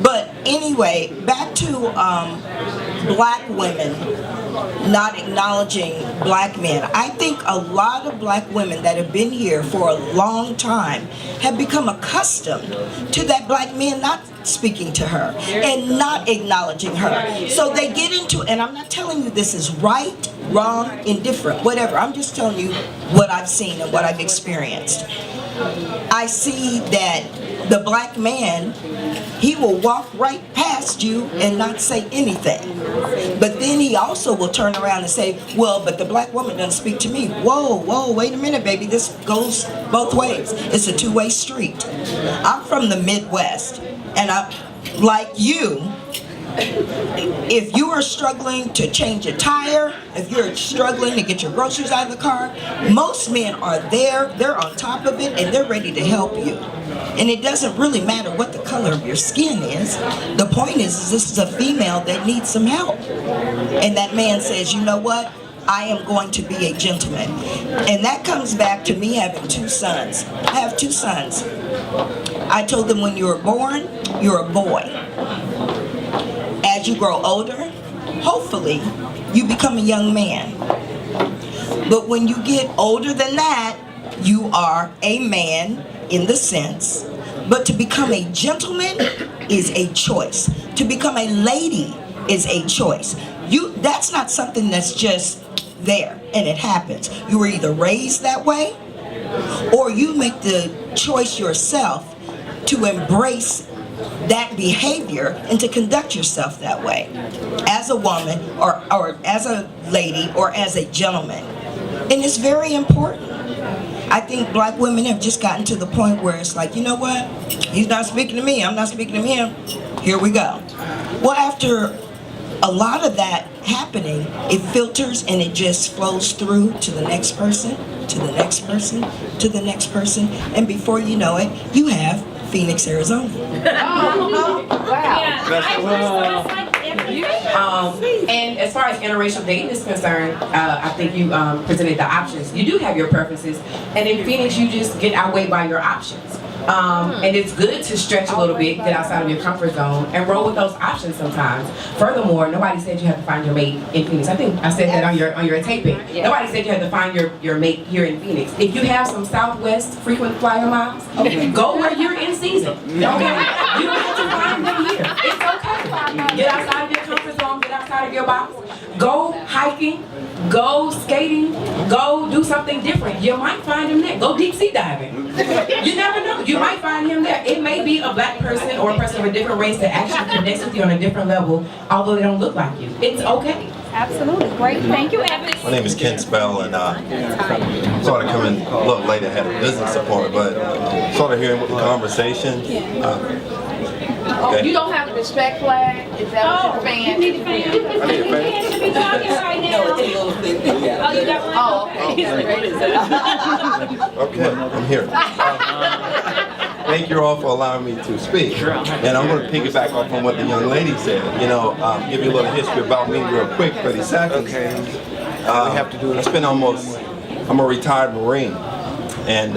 But anyway, back to black women not acknowledging black men. I think a lot of black women that have been here for a long time have become accustomed to that black man not speaking to her and not acknowledging her. So they get into, and I'm not telling you this is right, wrong, indifferent, whatever. I'm just telling you what I've seen and what I've experienced. I see that the black man, he will walk right past you and not say anything. But then he also will turn around and say, well, but the black woman doesn't speak to me. Whoa, wait a minute, baby. This goes both ways. It's a two-way street. I'm from the Midwest, and I'm like you. If you are struggling to change a tire, if you're struggling to get your groceries out of the car, most men are there, they're on top of it, and they're ready to help you. And it doesn't really matter what the color of your skin is. The point is this is a female that needs some help. And that man says, you know what? I am going to be a gentleman. And that comes back to me having 2 sons. I have 2 sons. I told them when you were born, you're a boy. As you grow older, hopefully, you become a young man. But when you get older than that, you are a man in the sense. But to become a gentleman is a choice. To become a lady is a choice. That's not something that's just there and it happens. You were either raised that way or you make the choice yourself to embrace that behavior and to conduct yourself that way as a woman or as a lady or as a gentleman. And it's very important. I think black women have just gotten to the point where it's like, you know what? He's not speaking to me, I'm not speaking to him. Here we go. Well, after a lot of that happening, it filters and it just flows through to the next person, to the next person, to the next person, and before you know it, you have Phoenix, Arizona. And as far as interracial dating is concerned, I think you presented the options. You do have your preferences, and in Phoenix, you just get outweighed by your options. And it's good to stretch a little bit, get outside of your comfort zone, and roll with those options sometimes. Furthermore, nobody said you have to find your mate in Phoenix. I think I said that on your taping. Nobody said you had to find your mate here in Phoenix. If you have some Southwest frequent flyer miles, go where you're in season. Okay? You don't have to find them here. It's okay. Get outside of your comfort zone, get outside of your box. Go hiking, go skating, go do something different. You might find him there. Go deep sea diving. You never know. You might find him there. It may be a black person or a person of a different race that actually connects with you on a different level, although they don't look like you. It's okay. Absolutely. Great. Thank you, Evan. My name is Ken Spell, and sort of coming a little late. I had a business appointment, but sort of hearing what the conversation. Okay. You don't have a respect flag? Is that what you're fan? You need a fan. I need a fan. You should be talking right now. Oh, you got one? Oh, okay. Okay, I'm here. Thank you all for allowing me to speak. And I'm going to piggyback off on what the young lady said. You know, give you a little history about me real quick, 30 seconds. Okay. I'm a retired Marine. And,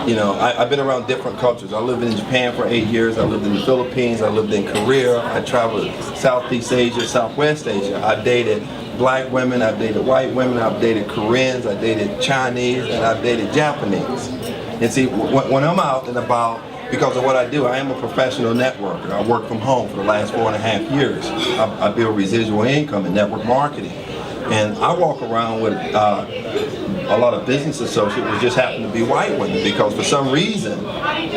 you know, I've been around different cultures. I lived in Japan for 8 years. I lived in the Philippines. I lived in Korea. I traveled Southeast Asia, Southwest Asia. I've dated black women. I've dated white women. I've dated Koreans. I've dated Chinese. And I've dated Japanese. And see, when I'm out and about, because of what I do, I am a professional networker. I work from home for the last 4.5 years. I build residual income in network marketing. And I walk around with a lot of business associates who just happen to be white women, because for some reason,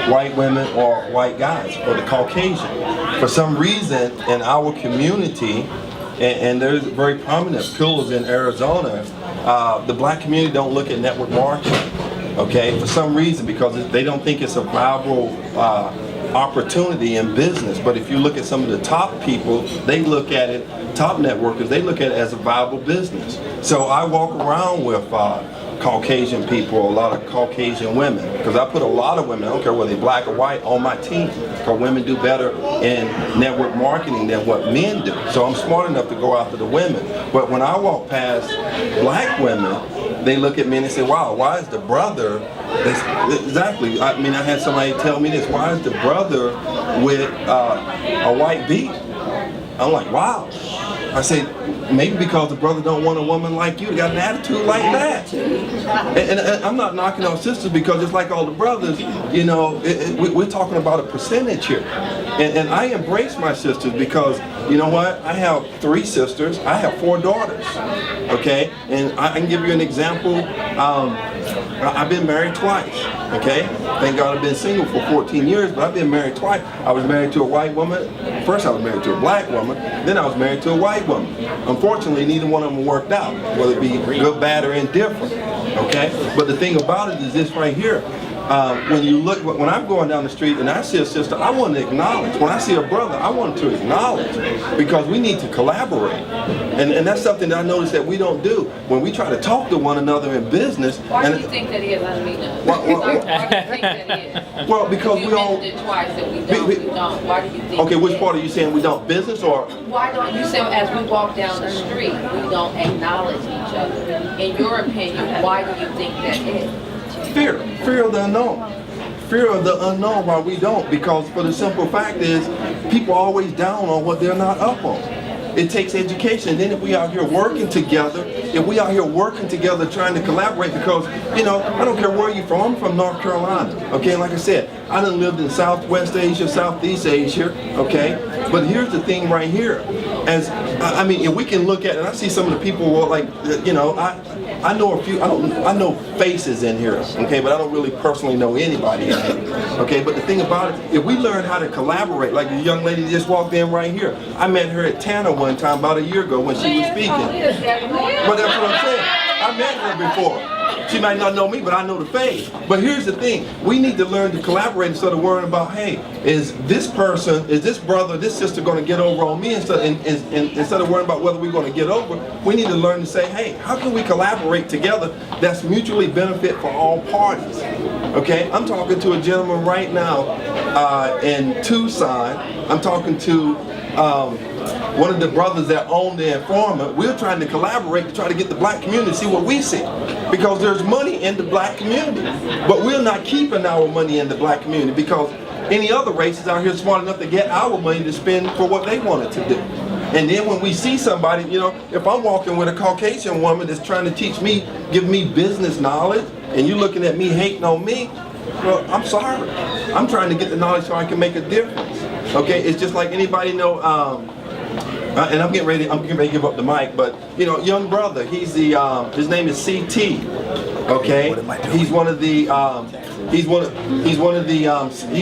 white women are white guys, or the Caucasian. For some reason, in our community, and there's very prominent pillars in Arizona, the black community don't look at network marketing, okay? For some reason, because they don't think it's a viable opportunity in business. But if you look at some of the top people, they look at it, top networkers, they look at it as a viable business. So I walk around with Caucasian people, a lot of Caucasian women, because I put a lot of women, I don't care whether they're black or white, on my team, because women do better in network marketing than what men do. So I'm smart enough to go after the women. But when I walk past black women, they look at me and they say, wow, why is the brother, exactly, I mean, I had somebody tell me this, why is the brother with a white beat? I'm like, wow. I said, maybe because the brother don't want a woman like you that got an attitude like that. And I'm not knocking on sisters, because it's like all the brothers, you know, we're talking about a percentage here. And I embrace my sisters, because, you know what, I have 3 sisters, I have 4 daughters, okay? And I can give you an example. I've been married twice, okay? Thank God I've been single for 14 years, but I've been married twice. I was married to a white woman. First I was married to a black woman, then I was married to a white woman. Unfortunately, neither one of them worked out, whether it be good, bad, or indifferent, okay? But the thing about it is this right here. When you look, when I'm going down the street and I see a sister, I want to acknowledge. When I see a brother, I want to acknowledge, because we need to collaborate. And that's something that I notice that we don't do when we try to talk to one another in business. Why do you think that is? I mean, why do you think that is? Well, because you we all. mentioned it twice that we don't. Why do you think? Okay, which part are you saying we don't? Business or? Why don't you say as we walk down the street we don't acknowledge each other? In your opinion, why do you think that is? Fear of the unknown. Fear of the unknown, why we don't, because for the simple fact is, people are always down on what they're not up on. It takes education. And then if we out here working together, trying to collaborate, because, you know, I don't care where you're from. I'm from North Carolina, okay? Like I said, I done lived in Southwest Asia, Southeast Asia, okay? But here's the thing right here. I mean, if we can look at it, and I see some of the people, like, you know, I know a few, I know faces in here, okay, but I don't really personally know anybody in here, okay? But the thing about it, if we learn how to collaborate, like the young lady just walked in right here, I met her at Tanner one time about a year ago when she was speaking. But that's what I'm saying. I met her before. She might not know me, but I know the face. But here's the thing. We need to learn to collaborate instead of worrying about, hey, is this person, is this brother, this sister going to get over on me? Instead of worrying about whether we're going to get over, we need to learn to say, hey, how can we collaborate together that's mutually benefit for all parties? Okay? I'm talking to a gentleman right now in Tucson. I'm talking to one of the brothers that own the Informer. We're trying to collaborate to try to get the black community to see what we see. Because there's money in the black community. But we're not keeping our money in the black community because any other races out here smart enough to get our money to spend for what they wanted to do. And then when we see somebody, you know, if I'm walking with a Caucasian woman that's trying to teach me, give me business knowledge, and you're looking at me hating on me, well, I'm sorry. I'm trying to get the knowledge so I can make a difference. Okay, it's just like anybody know, and I'm getting ready to give up the mic, but you know, young brother, he's the, his name is CT, okay? He's one of the, he's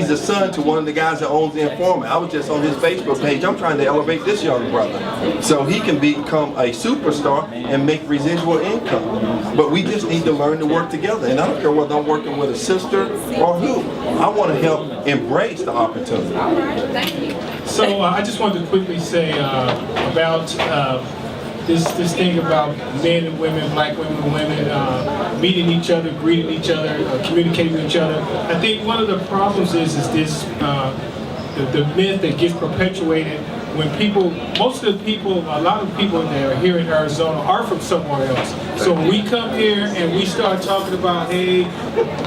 the son to one of the guys that owns the Informer. I was just on his Facebook page. I'm trying to elevate this young brother so he can become a superstar and make residual income. But we just need to learn to work together. And I don't care whether I'm working with a sister or who. I want to help embrace the opportunity. All right, thank you. So I just wanted to quickly say about this thing about men and women, black women and women meeting each other, greeting each other, communicating with each other. I think one of the problems is this the myth that gets perpetuated when people, most of the people, a lot of people that are here in Arizona are from somewhere else. So when we come here and we start talking about, hey,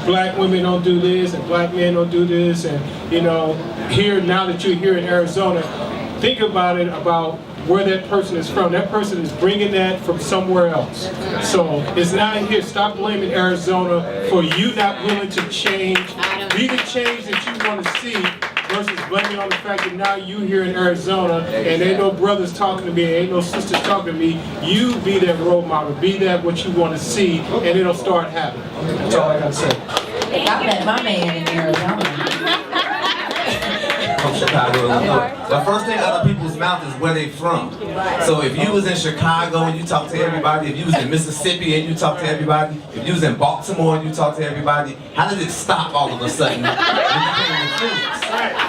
black women don't do this and black men don't do this, and you know, here, now that you're here in Arizona, think about it, about where that person is from. That person is bringing that from somewhere else. So it's not here. Stop blaming Arizona for you not willing to change, be the change that you want to see, versus blaming on the fact that now you here in Arizona and ain't no brothers talking to me, ain't no sisters talking to me. You be that role model, be that what you want to see, and it'll start happening. That's all I got to say. I met my man in Arizona. From Chicago, Illinois. The first thing out of people's mouth is where they from. So if you was in Chicago and you talk to everybody, if you was in Mississippi and you talk to everybody, if you was in Baltimore and you talk to everybody, how did it stop all of a sudden?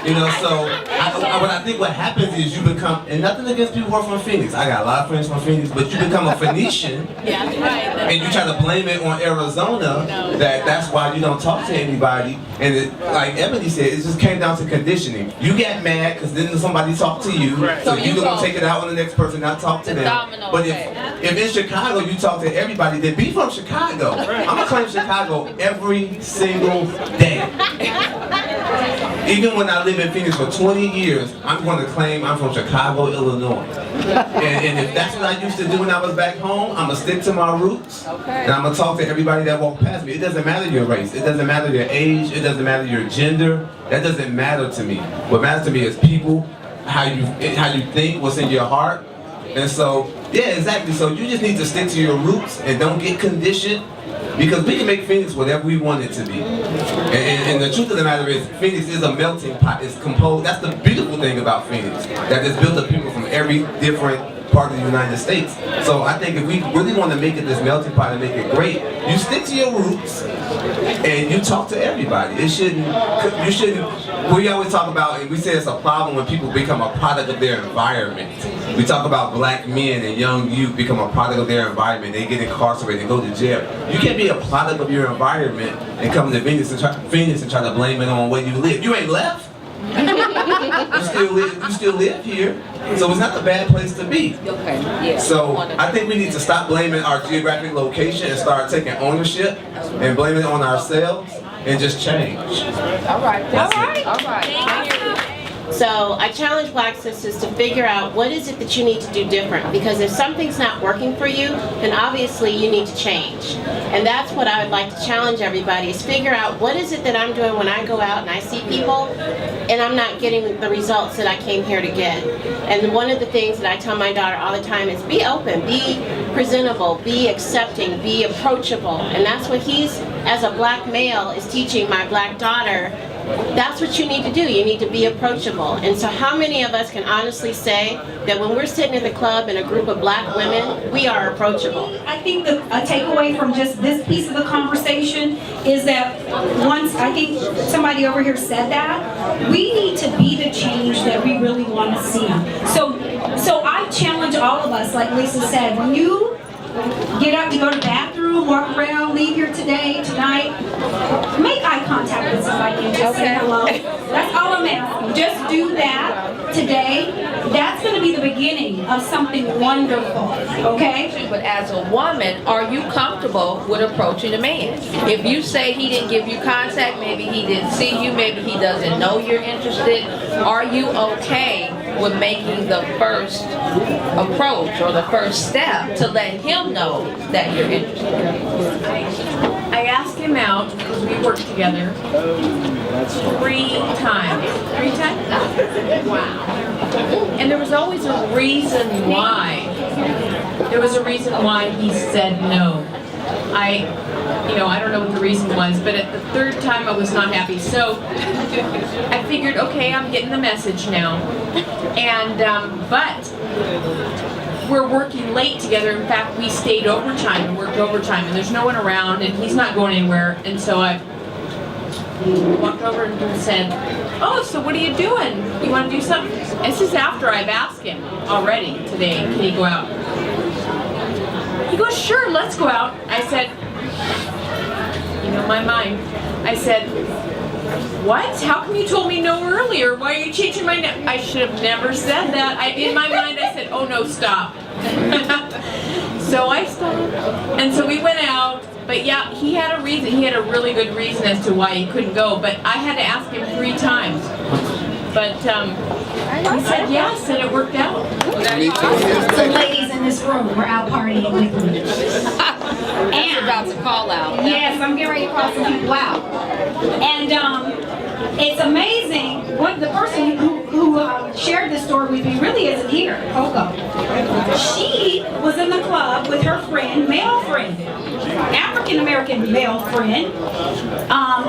You know, so I think what happens is you become, and nothing against people who are from Phoenix. I got a lot of friends from Phoenix, but you become a Phoenician and you try to blame it on Arizona, that's why you don't talk to anybody. And it, like Ebony said, it just came down to conditioning. You get mad because then somebody talked to you, so you're going to take it out on the next person, not talk to them. But if in Chicago you talk to everybody, then be from Chicago. I'm going to claim Chicago every single day. Even when I lived in Phoenix for 20 years, I'm going to claim I'm from Chicago, Illinois. And if that's what I used to do when I was back home, I'm going to stick to my roots. And I'm going to talk to everybody that walked past me. It doesn't matter your race. It doesn't matter your age. It doesn't matter your gender. That doesn't matter to me. What matters to me is people, how you think, what's in your heart. And so, yeah, exactly. So you just need to stick to your roots and don't get conditioned. Because we can make Phoenix whatever we want it to be. And the truth of the matter is, Phoenix is a melting pot. It's composed. That's the beautiful thing about Phoenix. That it's built of people from every different part of the United States. So I think if we really want to make it this melting pot and make it great, you stick to your roots and you talk to everybody. You shouldn't, we always talk about, and we say it's a problem when people become a product of their environment. We talk about black men and young youth become a product of their environment. They get incarcerated and go to jail. You can't be a product of your environment and come to Phoenix and try to blame it on where you live. You ain't left. You still live here, so it's not a bad place to be. Okay. Yeah. So I think we need to stop blaming our geographic location and start taking ownership and blaming it on ourselves and just change. All right. All right. Thank you. So I challenge Black sisters to figure out what is it that you need to do different, because if something's not working for you, then obviously you need to change. And that's what I would like to challenge everybody, is figure out what is it that I'm doing when I go out and I see people and I'm not getting the results that I came here to get. And one of the things that I tell my daughter all the time is be open, be presentable, be accepting, be approachable. And that's what he's, as a Black male, is teaching my Black daughter. That's what you need to do. You need to be approachable. And so how many of us can honestly say that when we're sitting at the club in a group of Black women, we are approachable? I think a takeaway from just this piece of the conversation is that once, I think somebody over here said that, we need to be the change that we really want to see. So I challenge all of us, like Lisa said, when you get up to go to the bathroom, walk around, leave here today, tonight, make eye contact with somebody and just say hello. That's all I'm asking. Just do that today. That's going to be the beginning of something wonderful, okay? But as a woman, are you comfortable with approaching a man? If you say he didn't give you contact, maybe he didn't see you, maybe he doesn't know you're interested, are you okay with making the first approach or the first step to let him know that you're interested? I asked him out because we worked together 3 times. 3 times? Wow. And there was always a reason why. There was a reason why he said no. I don't know what the reason was, but at the 3rd time I was not happy. So I figured, okay, I'm getting the message now. And, but we're working late together. In fact, we stayed overtime and worked overtime, and there's no one around, and he's not going anywhere. And so I walked over and said, oh, so what are you doing? You want to do something? This is after I've asked him already today, can he go out? He goes, sure, let's go out. I said, you know my mind. I said, what? How come you told me no earlier? Why are you changing my mind? I should have never said that. In my mind, I said, oh no, stop. So I stopped. And so we went out. But yeah, he had a reason. He had a really good reason as to why he couldn't go. But I had to ask him 3 times. But he said yes, and it worked out. The ladies in this room were out partying with me. And about to call out. Yes, I'm getting ready to call some people out. And it's amazing. The person who shared this story with me really isn't here, Coco. She was in the club with her friend, male friend, African-American male friend,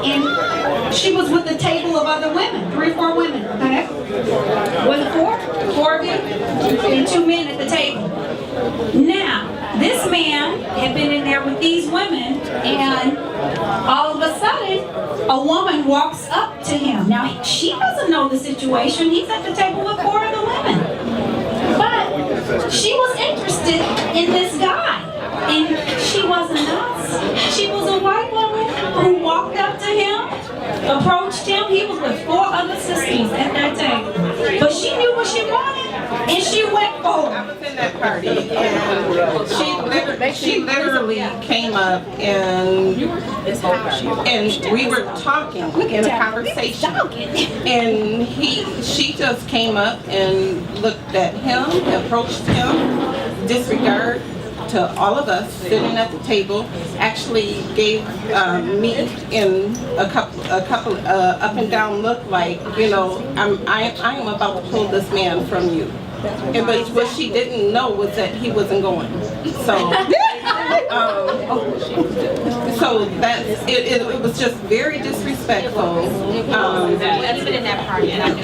and she was with a table of other women, 3 or 4 women, okay? Was it 4? 4 of you? And 2 men at the table. Now, this man had been in there with these women, and all of a sudden, a woman walks up to him. Now, she doesn't know the situation. He's at the table with 4 other women. But she was interested in this guy. And she wasn't us. She was a white woman who walked up to him, approached him. He was with 4 other sisters at that table. But she knew what she wanted, and she went forward. I was in that party, and she literally came up and we were talking in a conversation. And she just came up and looked at him, approached him, disregard to all of us sitting at the table, actually gave me in a couple up and down look like, you know, I am about to pull this man from you. And but what she didn't know was that he wasn't going. So so it was just very disrespectful. That's been in that party. And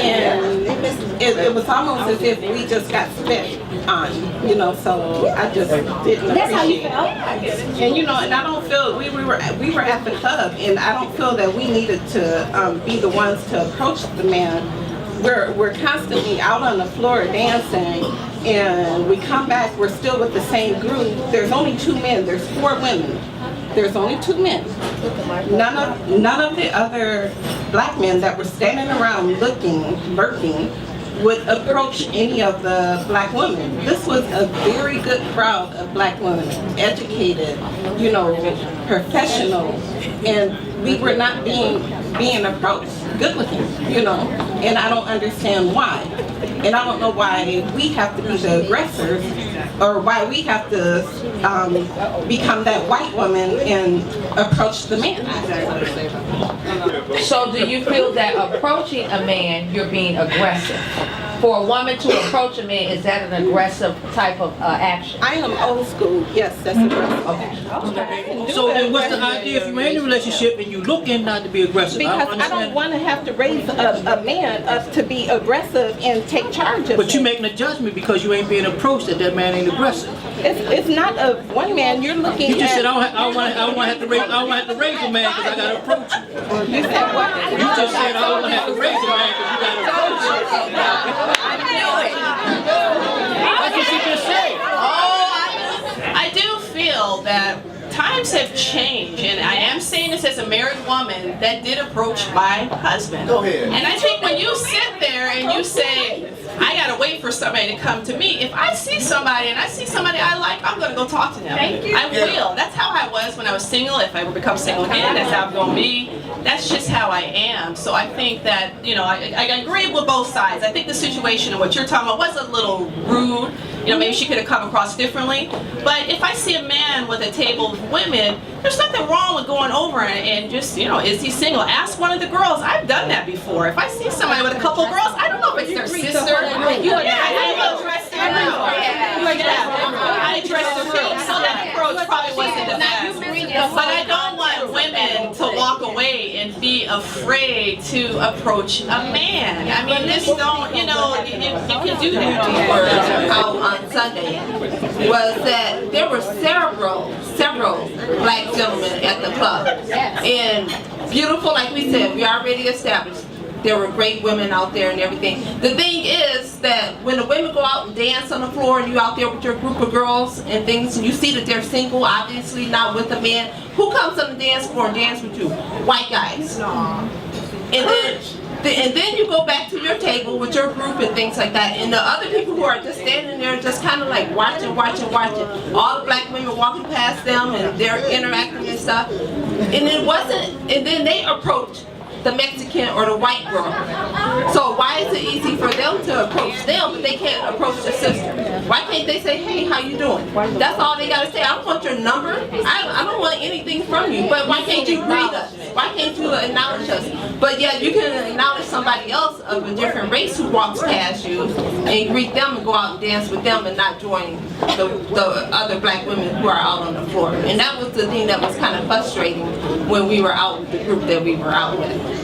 it was almost as if we just got spit on, you know, so I just didn't appreciate it. That's how you felt? And you know, and I don't feel, we were at the club, and I don't feel that we needed to be the ones to approach the man. We're constantly out on the floor dancing, and we come back, we're still with the same group. There's only 2 men, there's 4 women. There's only 2 men. None of the other black men that were standing around looking, lurking, would approach any of the black women. This was a very good crowd of black women, educated, you know, professional, and we were not being approached. good looking, you know, and I don't understand why. And I don't know why we have to be the aggressors, or why we have to become that white woman and approach the man. So do you feel that approaching a man, you're being aggressive? For a woman to approach a man, is that an aggressive type of action? I am old school, yes, that's aggressive. Okay. So then what's the idea if you're in a relationship and you looking not to be aggressive? Because I don't want to have to raise a man up to be aggressive and take charge of But you things. making a judgment because you ain't being approached that that man ain't aggressive. It's not a one man, you're looking You just at... said I don't want to have to raise a man because I got to approach you. You said what? You just said I don't want to have to raise a man because you got to approach you. That's what you just said. I do feel that times have changed, and I am saying this as a married woman that did approach my husband. Go ahead. And I think when you sit there and you say, I gotta wait for somebody to come to me, if I see somebody and I see somebody I like, I'm gonna go talk to them. Thank you. I will. That's how I was when I was single. If I ever become single again, that's how I'm gonna be. That's just how I am. So I think that, you know, I agree with both sides. I think the situation and what you're talking about was a little rude. You know, maybe she could have come across differently. But if I see a man with a table of women, there's nothing wrong with going over and just, you know, is he single? Ask one of the girls. I've done that before. If I see somebody with a couple girls, I don't know if it's their sister. I addressed the room, so that approach probably wasn't the best. But I don't want women to walk away and be afraid to approach a man. I mean, this don't, you know, you can do that. Out on Sunday was that there were several black gentlemen at the club, and beautiful, like we said, we already established there were great women out there and everything. The thing is that when the women go out and dance on the floor and you out there with your group of girls and things, and you see that they're single, obviously not with a man, who comes on the dance floor and dance with you? White guys. And then you go back to your table with your group and things like that, and the other people who are just standing there just kind of like watching. All the black women walking past them and they're interacting and stuff. And then they approach the Mexican or the white girl. So why is it easy for them to approach them, but they can't approach the sister? Why can't they say, hey, how you doing? That's all they gotta say. I don't want your number. I don't want anything from you. But why can't you greet us? Why can't you acknowledge us? But yet you can acknowledge somebody else of a different race who walks past you and greet them and go out and dance with them and not join the other black women who are out on the floor. And that was the thing that was kind of frustrating when we were out with the group that we were out with.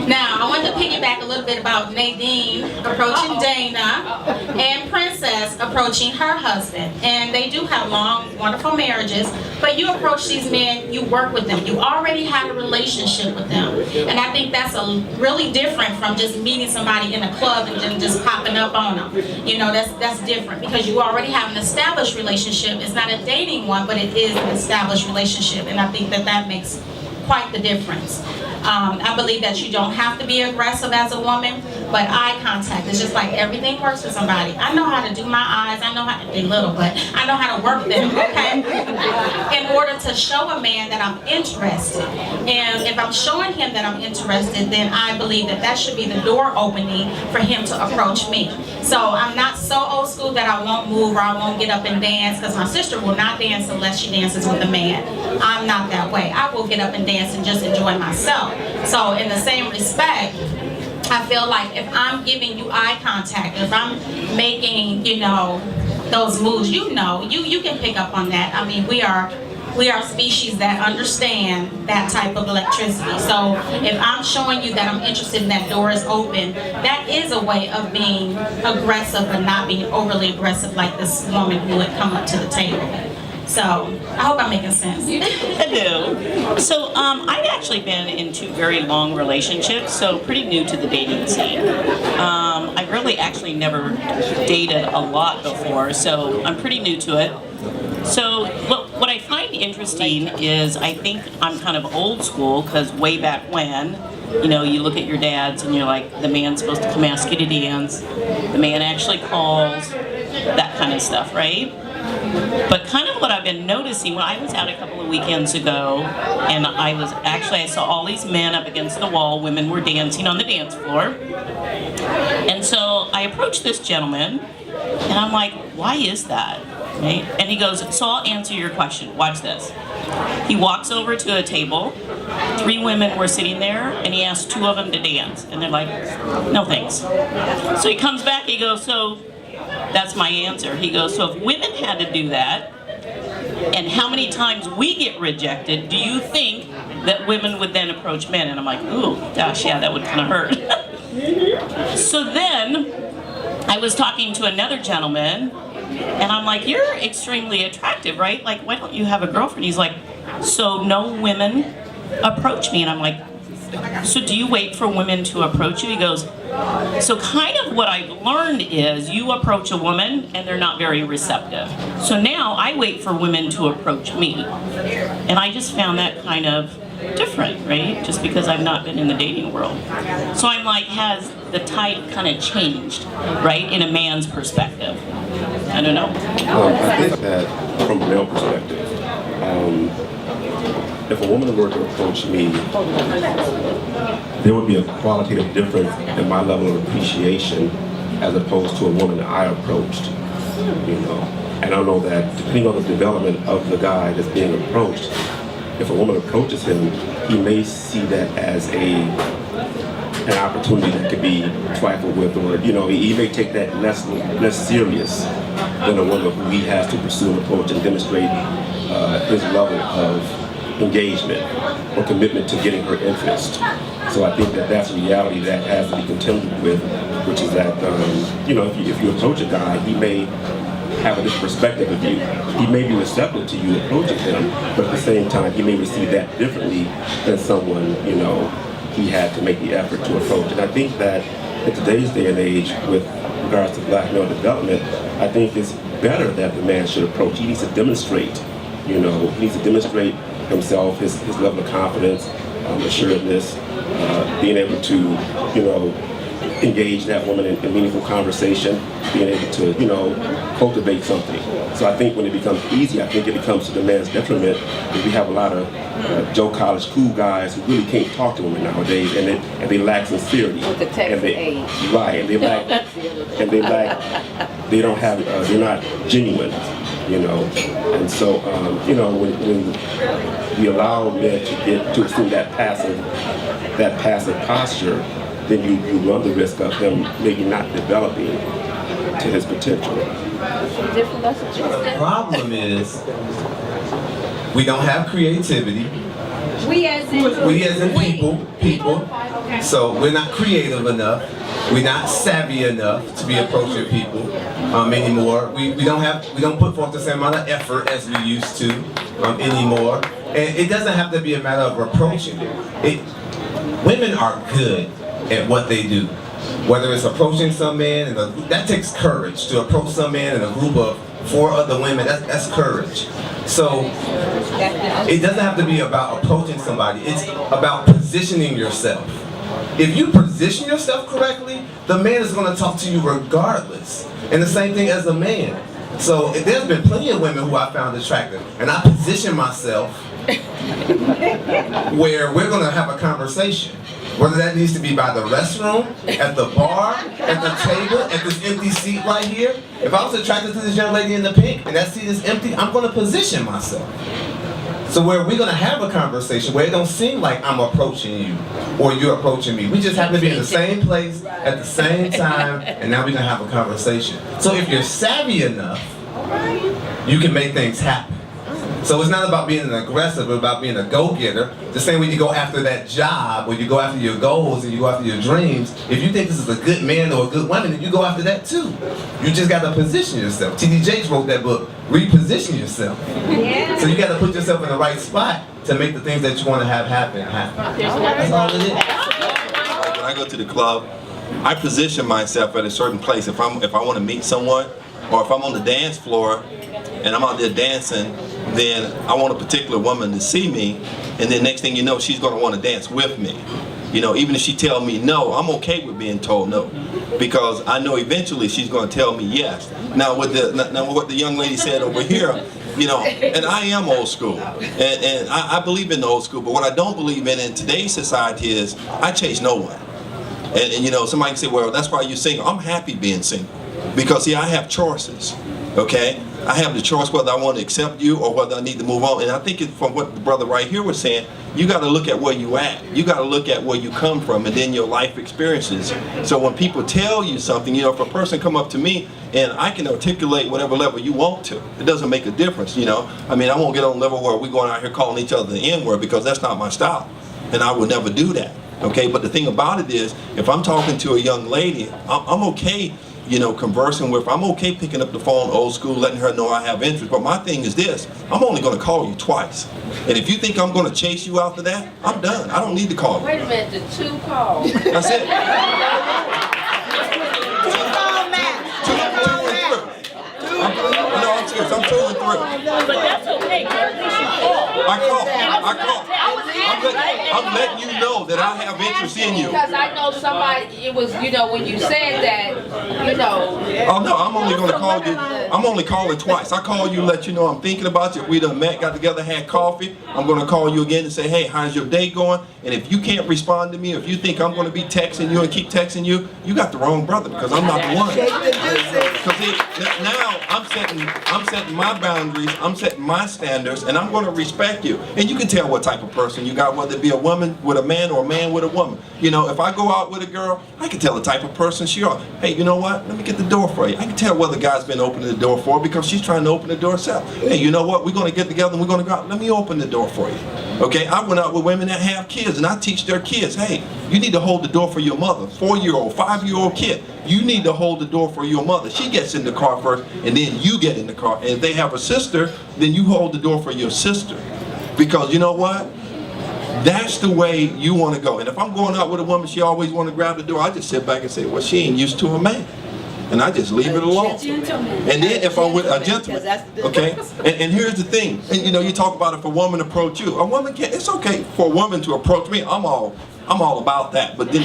Now, I want to piggyback a little bit about Nadine approaching Dana and Princess approaching her husband. And they do have long, wonderful marriages, but you approach these men, you work with them. You already have a relationship with them. And I think that's really different from just meeting somebody in a club and then just popping up on them. You know, that's different because you already have an established relationship. It's not a dating one, but it is an established relationship. And I think that makes quite the difference. I believe that you don't have to be aggressive as a woman, but eye contact is just like everything works with somebody. I know how to do my eyes. I know how to, they're little, but I know how to work them, okay? In order to show a man that I'm interested. And if I'm showing him that I'm interested, then I believe that should be the door opening for him to approach me. So I'm not so old school that I won't move or I won't get up and dance, because my sister will not dance unless she dances with a man. I'm not that way. I will get up and dance and just enjoy myself. So in the same respect, I feel like if I'm giving you eye contact, if I'm making, you know, those moves, you know, you can pick up on that. I mean, we are species that understand that type of electricity. So if I'm showing you that I'm interested in that door is open, that is a way of being aggressive but not being overly aggressive like this woman who had come up to the table. So I hope I'm making sense. I do. So I've actually been in 2 very long relationships, so pretty new to the dating scene. I really actually never dated a lot before, so I'm pretty new to it. So what I find interesting is I think I'm kind of old school, because way back when, you know, you look at your dads and you're like, the man's supposed to come ask you to dance, the man actually calls, that kind of stuff, right? But kind of what I've been noticing, when I was out a couple of weekends ago, and I saw all these men up against the wall, women were dancing on the dance floor. And so I approached this gentleman, and I'm like, why is that? Right? And he goes, so I'll answer your question, watch this. He walks over to a table, 3 women were sitting there, and he asked 2 of them to dance. And they're like, no thanks. So he comes back, he goes, so that's my answer. He goes, so if women had to do that, and how many times we get rejected, do you think that women would then approach men? And I'm like, ooh, gosh, yeah, that would kind of hurt. So then, I was talking to another gentleman, and I'm like, you're extremely attractive, right? Like, why don't you have a girlfriend? He's like, so no women approach me. And I'm like, so do you wait for women to approach you? He goes, so kind of what I've learned is you approach a woman and they're not very receptive. So now I wait for women to approach me. And I just found that kind of different, right? Just because I've not been in the dating world. So I'm like, has the tide kind of changed, right? In a man's perspective. I don't know. I think that from a male perspective, if a woman were to approach me, there would be a qualitative difference in my level of appreciation as opposed to a woman that I approached, you know. And I know that depending on the development of the guy that's being approached, if a woman approaches him, he may see that as an opportunity that could be trifled with, or you know, he may take that less serious than a woman who he has to pursue and approach and demonstrate his level of engagement or commitment to getting her interest. So I think that that's a reality that has to be contended with, which is that you know, if you approach a guy, he may have a different perspective of you. He may be receptive to you approaching him, but at the same time, he may receive that differently than someone, you know, he had to make the effort to approach. And I think that in today's day and age, with regards to black male development, I think it's better that the man should approach. He needs to demonstrate, you know, he needs to demonstrate himself, his level of confidence, assuredness, being able to, you know, engage that woman in meaningful conversation, being able to, you know, cultivate something. So I think when it becomes easy, I think it becomes to the man's detriment, because we have a lot of Joe College cool guys who really can't talk to women nowadays, and they lack sincerity. With the text age. Right, and they don't have, they're not genuine, you know. And so, you know, when we allow men to assume that passive posture, then you run the risk of him maybe not developing to his potential. The problem is we don't have creativity. We as in people. So we're not creative enough. We're not savvy enough to be approaching people anymore. We don't put forth the same amount of effort as we used to anymore. And it doesn't have to be a matter of approaching. Women are good at what they do. Whether it's approaching some man, that takes courage to approach some man in a group of 4 other women. That's courage. So it doesn't have to be about approaching somebody. It's about positioning yourself. If you position yourself correctly, the man is going to talk to you regardless. And the same thing as a man. So there's been plenty of women who I found attractive, and I position myself where we're going to have a conversation. Whether that needs to be by the restroom, at the bar, at the table, at this empty seat right here. If I was attracted to this young lady in the pink and that seat is empty, I'm going to position myself. So where we're going to have a conversation where it don't seem like I'm approaching you or you're approaching me. We just happen to be in the same place at the same time, and now we're going to have a conversation. So if you're savvy enough, you can make things happen. So it's not about being an aggressive, it's about being a go-getter. The same way you go after that job, or you go after your goals and you go after your dreams. If you think this is a good man or a good woman, then you go after that too. You just got to position yourself. T.D. Jakes wrote that book, Reposition Yourself. Yeah. So you got to put yourself in the right spot to make the things that you want to have happen. That's all it is. When I go to the club, I position myself at a certain place. If I want to meet someone, or if I'm on the dance floor and I'm out there dancing, then I want a particular woman to see me, and then next thing you know, she's going to want to dance with me. You know, even if she tell me no, I'm okay with being told no, because I know eventually she's going to tell me yes. Now with what the young lady said over here, you know, and I am old school, and I believe in the old school, but what I don't believe in today's society is I chase no one. And you know, somebody can say, well, that's why you're single. I'm happy being single, because see, I have choices, okay? I have the choice whether I want to accept you or whether I need to move on. And I think from what the brother right here was saying, you got to look at where you at. You got to look at where you come from and then your life experiences. So when people tell you something, you know, if a person come up to me and I can articulate whatever level you want to, it doesn't make a difference, you know. I mean, I won't get on a level where we're going out here calling each other the N-word, because that's not my style. And I will never do that, okay? But the thing about it is, if I'm talking to a young lady, I'm okay, you know, conversing with her. I'm okay picking up the phone old school, letting her know I have interest. But my thing is this, I'm only going to call you twice. And if you think I'm going to chase you after that, I'm done. I don't need to call you. Wait a minute, the 2 calls. That's it. No, I'm serious. I'm totally through. But that's okay, at least you call. I call. I'm letting you know that I have interest in you. Because I know somebody, it was, you know, when you said that, you know. Oh no, I'm only gonna call you, I'm only calling twice. I call you, let you know I'm thinking about you. We done met, got together, had coffee. I'm gonna call you again and say, hey, how's your day going? And if you can't respond to me, if you think I'm gonna be texting you and keep texting you, you got the wrong brother, because I'm not the one. Because now I'm setting my boundaries, I'm setting my standards, and I'm gonna respect you. And you can tell what type of person you got, whether it be a woman with a man or a man with a woman. You know, if I go out with a girl, I can tell the type of person she is. Hey, you know what? Let me get the door for you. I can tell whether the guy's been opening the door for her because she's trying to open the door herself. Hey, you know what? We're going to get together and we're going to go out. Let me open the door for you. Okay? I went out with women that have kids, and I teach their kids, hey, you need to hold the door for your mother. 4-year-old, 5-year-old kid. You need to hold the door for your mother. She gets in the car first, and then you get in the car. And if they have a sister, then you hold the door for your sister. Because you know what? That's the way you want to go. And if I'm going out with a woman, she always want to grab the door, I just sit back and say, well, she ain't used to a man. And I just leave it alone. And then if I'm with a gentleman, okay? And here's the thing. And you know, you talk about if a woman approach you. A woman can't, it's okay for a woman to approach me. I'm all about that. But then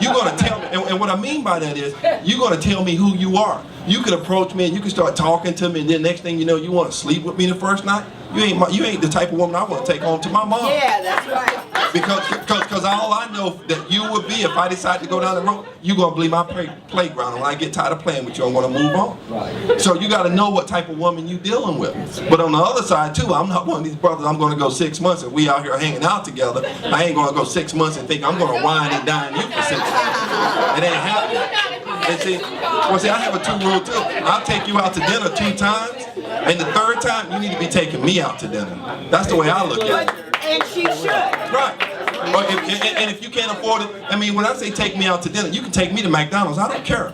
you're going to tell me, and what I mean by that is, you're going to tell me who you are. You can approach me and you can start talking to me, and then next thing you know, you want to sleep with me the first night. You ain't the type of woman I want to take home to my mom. Yeah, that's right. Because all I know that you would be, if I decide to go down the road, you're going to be my playground. And when I get tired of playing with you, I'm going to move on. Right. So you got to know what type of woman you're dealing with. But on the other side, too, I'm not one of these brothers, I'm going to go 6 months and we out here hanging out together. I ain't going to go 6 months and think I'm going to wine and dine you for 6 months. It ain't happening. And see, I have a 2-rule, too. I'll take you out to dinner 2 times, and the 3rd time, you need to be taking me out to dinner. That's the way I look at it. And she should. Right. And if you can't afford it, I mean, when I say take me out to dinner, you can take me to McDonald's. I don't care.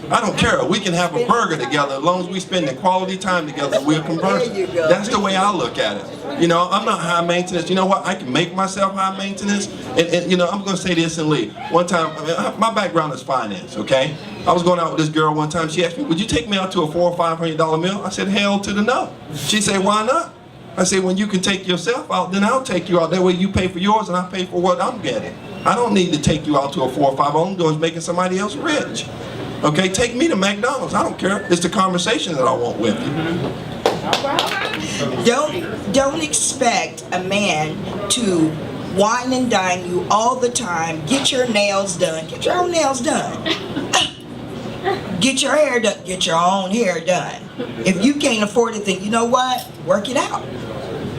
I don't care. We can have a burger together as long as we spend the quality time together. We're conversing. That's the way I look at it. You know, I'm not high maintenance. You know what? I can make myself high maintenance. And you know, I'm going to say this and leave. One time, my background is finance, okay? I was going out with this girl one time. She asked me, would you take me out to a $400 or $500 meal? I said, hell to the no. She said, why not? I said, when you can take yourself out, then I'll take you out. That way you pay for yours and I pay for what I'm getting. I don't need to take you out to a 4 or 5. All I'm doing is making somebody else rich. Okay, take me to McDonald's. I don't care. It's the conversation that I want with you. Don't expect a man to wine and dine you all the time. Get your nails done. Get your own nails done. Get your hair done. Get your own hair done. If you can't afford it, then you know what? Work it out.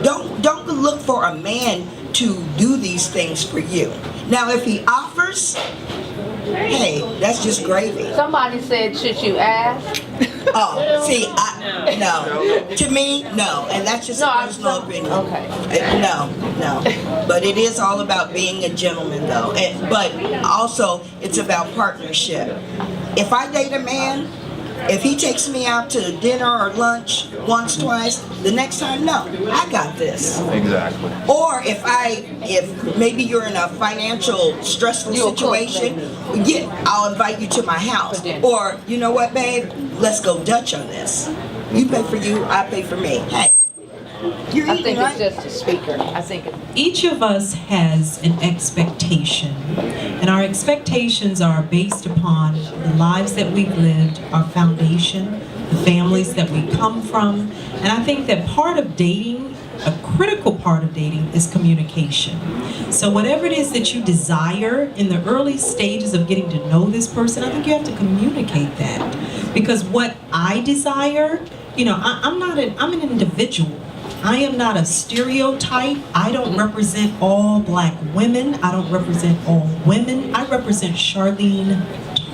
Don't look for a man to do these things for you. Now, if he offers, hey, that's just gravy. Somebody said, should you ask? Oh, see, no. To me, no. And that's just a personal opinion. Okay. No. But it is all about being a gentleman, though. But also, it's about partnership. If I date a man, if he takes me out to dinner or lunch once, twice, the next time, no, I got this. Exactly. Or if maybe you're in a financial stressful situation, yeah, I'll invite you to my house. Or, you know what, babe, let's go Dutch on this. You pay for you, I pay for me. Hey, I think it's just a speaker. I think Each of us has an expectation, and our expectations are based upon the lives that we've lived, our foundation, the families that we come from, and I think that part of dating, a critical part of dating, is communication. So whatever it is that you desire in the early stages of getting to know this person, I think you have to communicate that. Because what I desire, you know, I'm an individual. I am not a stereotype. I don't represent all black women. I don't represent all women. I represent Charlene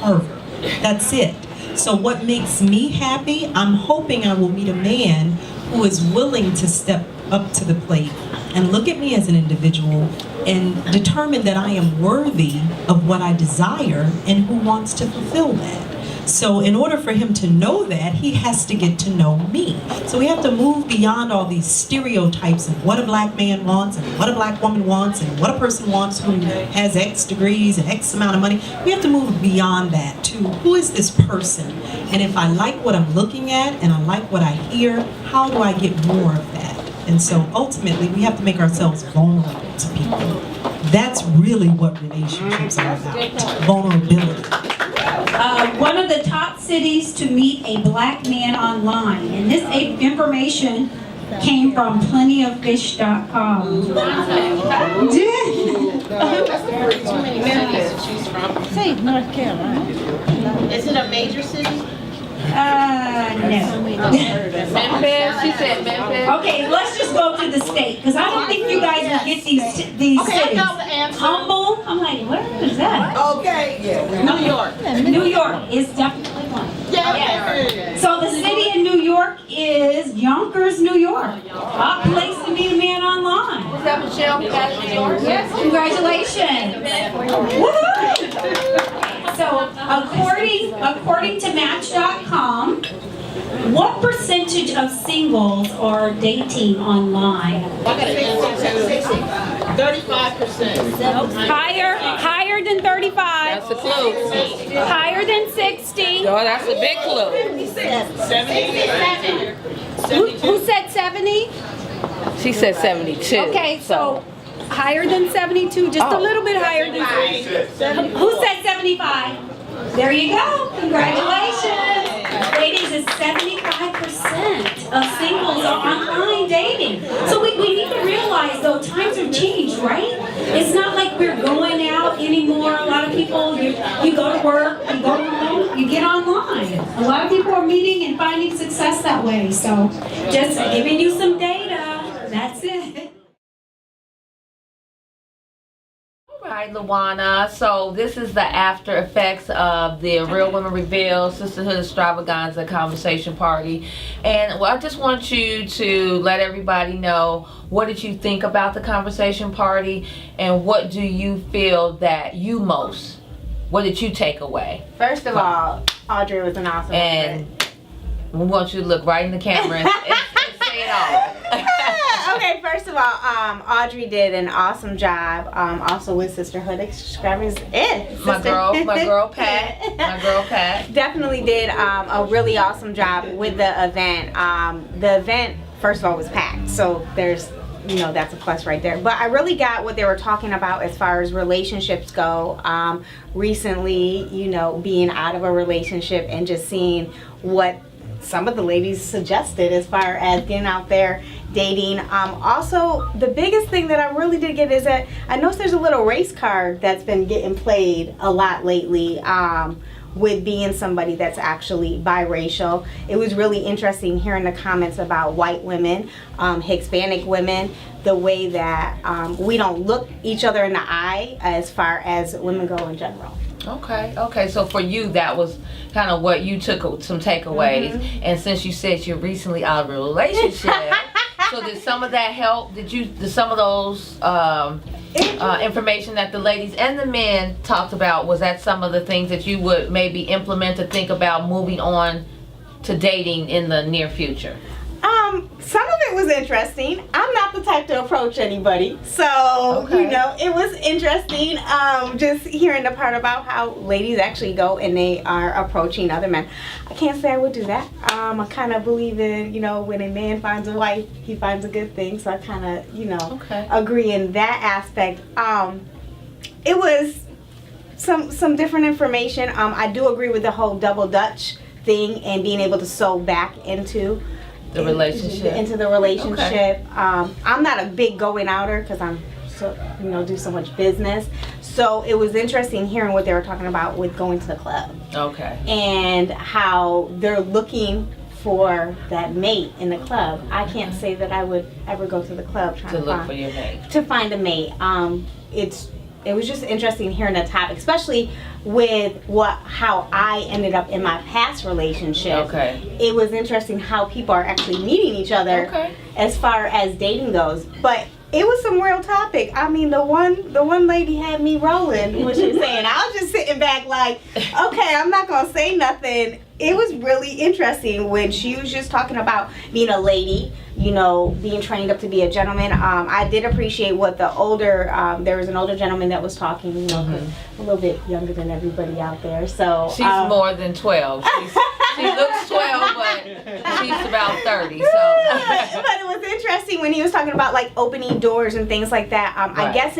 Tarver. That's it. So what makes me happy, I'm hoping I will meet a man who is willing to step up to the plate and look at me as an individual and determine that I am worthy of what I desire and who wants to fulfill that. So in order for him to know that, he has to get to know me. So we have to move beyond all these stereotypes of what a black man wants and what a black woman wants and what a person wants who has X degrees and X amount of money. We have to move beyond that to who is this person? And if I like what I'm looking at and I like what I hear, how do I get more of that? And so ultimately we have to make ourselves vulnerable to people. That's really what relationships are about, vulnerability. One of the top cities to meet a black man online, and this information came from plentyoffish.com. Say North Carolina. Is it a major city? No. Memphis. She said Memphis. Okay, let's just go to the state, because I don't think you guys will get these cities. Okay, I know the answer. Humble. I'm like, where is that? Okay, yeah. New York. New York is definitely one. Yeah. So the city in New York is Yonkers, New York. A place to meet a man online. Is that Michelle? You got New York? Yes, congratulations. Woo-hoo! So according to Match.com, what percentage of singles are dating online? 35%. Higher than 35. That's a clue. Higher than 60. Oh, that's a big clue. 77. Who said 70? She said 72. Okay, so higher than 72, just a little bit higher than. Who said 75? There you go. Congratulations. Ladies, it's 75% of singles are online dating. So we need to realize, though, times have changed, right? It's not like we're going out anymore. A lot of people, you go to work, you go home, you get online. A lot of people are meeting and finding success that way. So just giving you some data. That's it. Right, Luana. So this is the after effects of the Real Women Reveal Sisterhood Extravaganza conversation party, and I just want you to let everybody know, what did you think about the conversation party, and what do you feel that what did you take away? First of all, Audrey was an awesome and we want you to look right in the camera and say it all. Okay, first of all, Audrey did an awesome job. Also with Sisterhood Extravaganza. My girl Pat. Definitely did a really awesome job with the event. The event, first of all, was packed. So there's, that's a plus right there. But I really got what they were talking about as far as relationships go. Recently, being out of a relationship and just seeing what some of the ladies suggested as far as getting out there dating. Also, the biggest thing that I really did get is that I noticed there's a little race card that's been getting played a lot lately with being somebody that's actually biracial. It was really interesting hearing the comments about white women, Hispanic women, the way that we don't look each other in the eye as far as women go in general. Okay. So for you, that was kind of what you took some takeaways. Mm-hmm. And since you said you're recently out of a relationship, so did some of that help? Did some of those information that the ladies and the men talked about, was that some of the things that you would maybe implement to think about moving on to dating in the near future? Some of it was interesting. I'm not the type to approach anybody, so you know, it was interesting. Just hearing the part about how ladies actually go and they are approaching other men. I can't say I would do that. I kind of believe in, you know, when a man finds a wife, he finds a good thing. So I kind of, you know, agree in that aspect. It was some different information. I do agree with the whole double Dutch thing and being able to sew back into the relationship. I'm not a big going outer because I'm so, you know, do so much business. So it was interesting hearing what they were talking about with going to the club. Okay. And how they're looking for that mate in the club. I can't say that I would ever go to the club trying to look find, for your mate. To find a mate. It was just interesting hearing that topic, especially with how I ended up in my past relationship. Okay. It was interesting how people are actually meeting each other as far as dating goes. But it was some real topic. I mean, the one lady had me rolling when she was saying, I was just sitting back like, okay, I'm not gonna say nothing. It was really interesting when she was just talking about being a lady, you know, being trained up to be a gentleman. I did appreciate what the older, there was an older gentleman that was talking, you know, a little bit younger than everybody out there. So she's more than 12. She looks 12, but she's about 30. So, but it was interesting when he was talking about like opening doors and things like that. I guess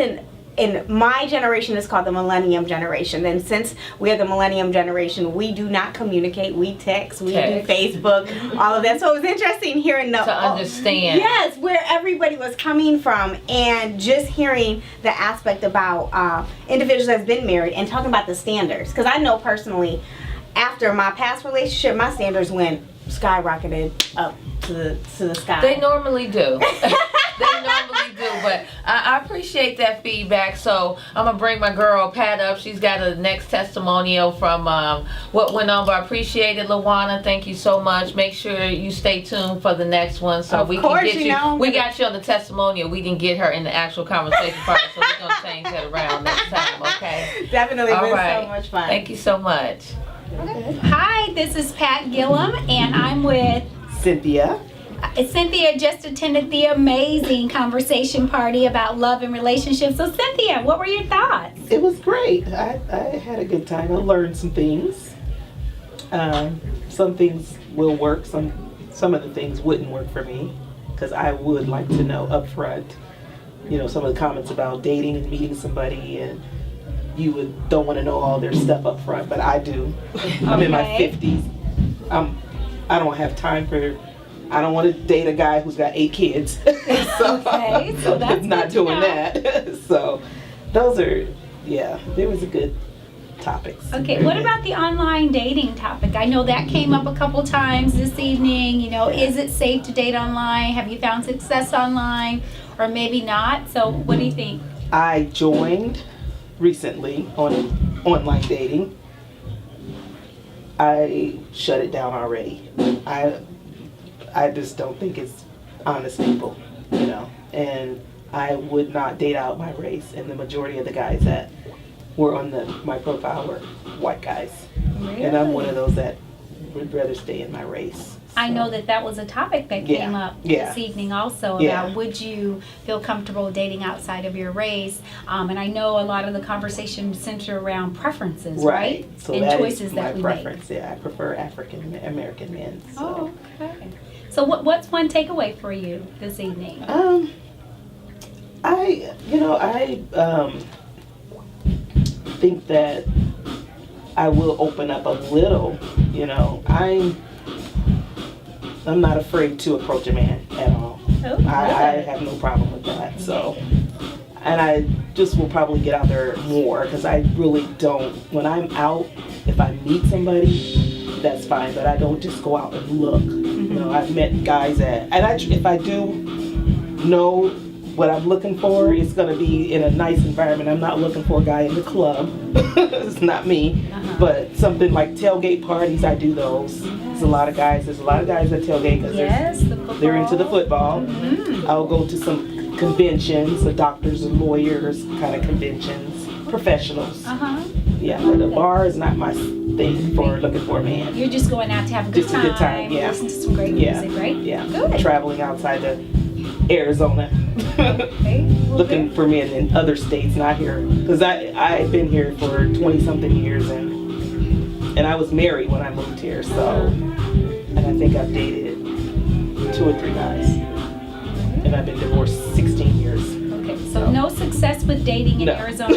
in my generation, it's called the millennium generation. And since we are the millennium generation, we do not communicate. We text, we do Facebook, all of that. So it was interesting hearing to understand. Yes, where everybody was coming from, and just hearing the aspect about individuals that's been married and talking about the standards. Because I know personally, after my past relationship, my standards went skyrocketed up to the sky. They normally do. But I appreciate that feedback. So I'm gonna bring my girl Pat up. She's got a next testimonial from what went on. But I appreciate it, LaWanna. Thank you so much. Make sure you stay tuned for the next one, so we can get you. We got you on the testimonial. We didn't get her in the actual conversation part, so we're gonna change that around next time. Okay. Definitely. All been right. so much fun. Thank you so much. Hi, this is Pat Gillum, and I'm with Cynthia. Cynthia just attended the amazing conversation party about love and relationships. So Cynthia, what were your thoughts? It was great. I had a good time. I learned some things. Some things will work. Some of the things wouldn't work for me, because I would like to know up front, you know, some of the comments about dating and meeting somebody, and you don't want to know all their stuff up front, but I do. I'm in my 50s. I don't have time for. I don't want to date a guy who's got 8 kids. So that's not doing that. So those are, there was a good topics. Okay, what about the online dating topic? I know that came up a couple times this evening. You know, is it safe to date online? Have you found success online, or maybe not? So what do you think? I joined recently on online dating. I shut it down already. I just don't think it's honest people, you know, and I would not date out my race, and the majority of the guys that were on my profile were white guys. Really? And I'm one of those that would rather stay in my race. I know that was a topic that came up this evening also about would you feel comfortable dating outside of your race, and I know a lot of the conversation center around preferences, right? So and that choices is my that we preference. make. Yeah, I prefer African American men. So. Oh, okay. So what's one takeaway for you this evening? I think that I will open up a little. You know, I'm not afraid to approach a man at all. Oh, I have no problem with that. So, and I just will probably get out there more, because I really don't. When I'm out, if I meet somebody, that's fine, but I don't just go out and look. You know, I've met guys if I do know what I'm looking for, it's gonna be in a nice environment. I'm not looking for a guy in the club. It's not me. But something like tailgate parties, I do those. There's a lot of guys that tailgate because they're into the football. I'll go to some conventions, the doctors and lawyers kind of conventions, professionals. Yeah, the bar is not my thing for looking for a man. You're just going out to have a good Just time. a good time, yeah. Listen to some great Yeah. music, right? Yeah. Good. Traveling outside of Arizona. Looking for men in other states, not here. Because I've been here for 20-something years and I was married when I moved here, so, and I think I've dated 2 or 3 guys. And I've been divorced 16 years. Okay, so no success with dating in Arizona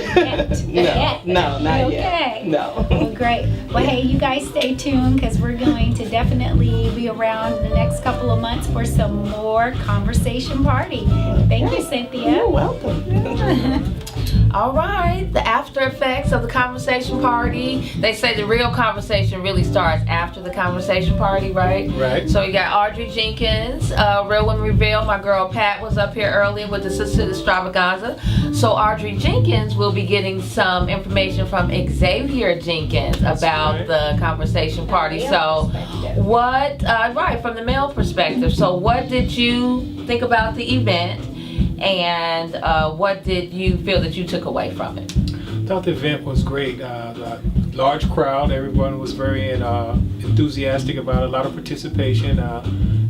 yet. No, not Okay. yet. No. Well, great. Well, hey, you guys stay tuned because we're going to definitely be around in the next couple of months for some more conversation party. Thank you, Cynthia. You're welcome. All right, the after effects of the conversation party. They say the real conversation really starts after the conversation party, right? Right. So you got Audrey Jenkins, Real Women Reveal. My girl Pat was up here earlier with the Sisterhood Extravaganza. So Audrey Jenkins will be getting some information from Xavier Jenkins about the conversation party. So what, right, from the male perspective. So what did you think about the event? And what did you feel that you took away from it? I thought the event was great. Large crowd. Everyone was very enthusiastic about it. A lot of participation.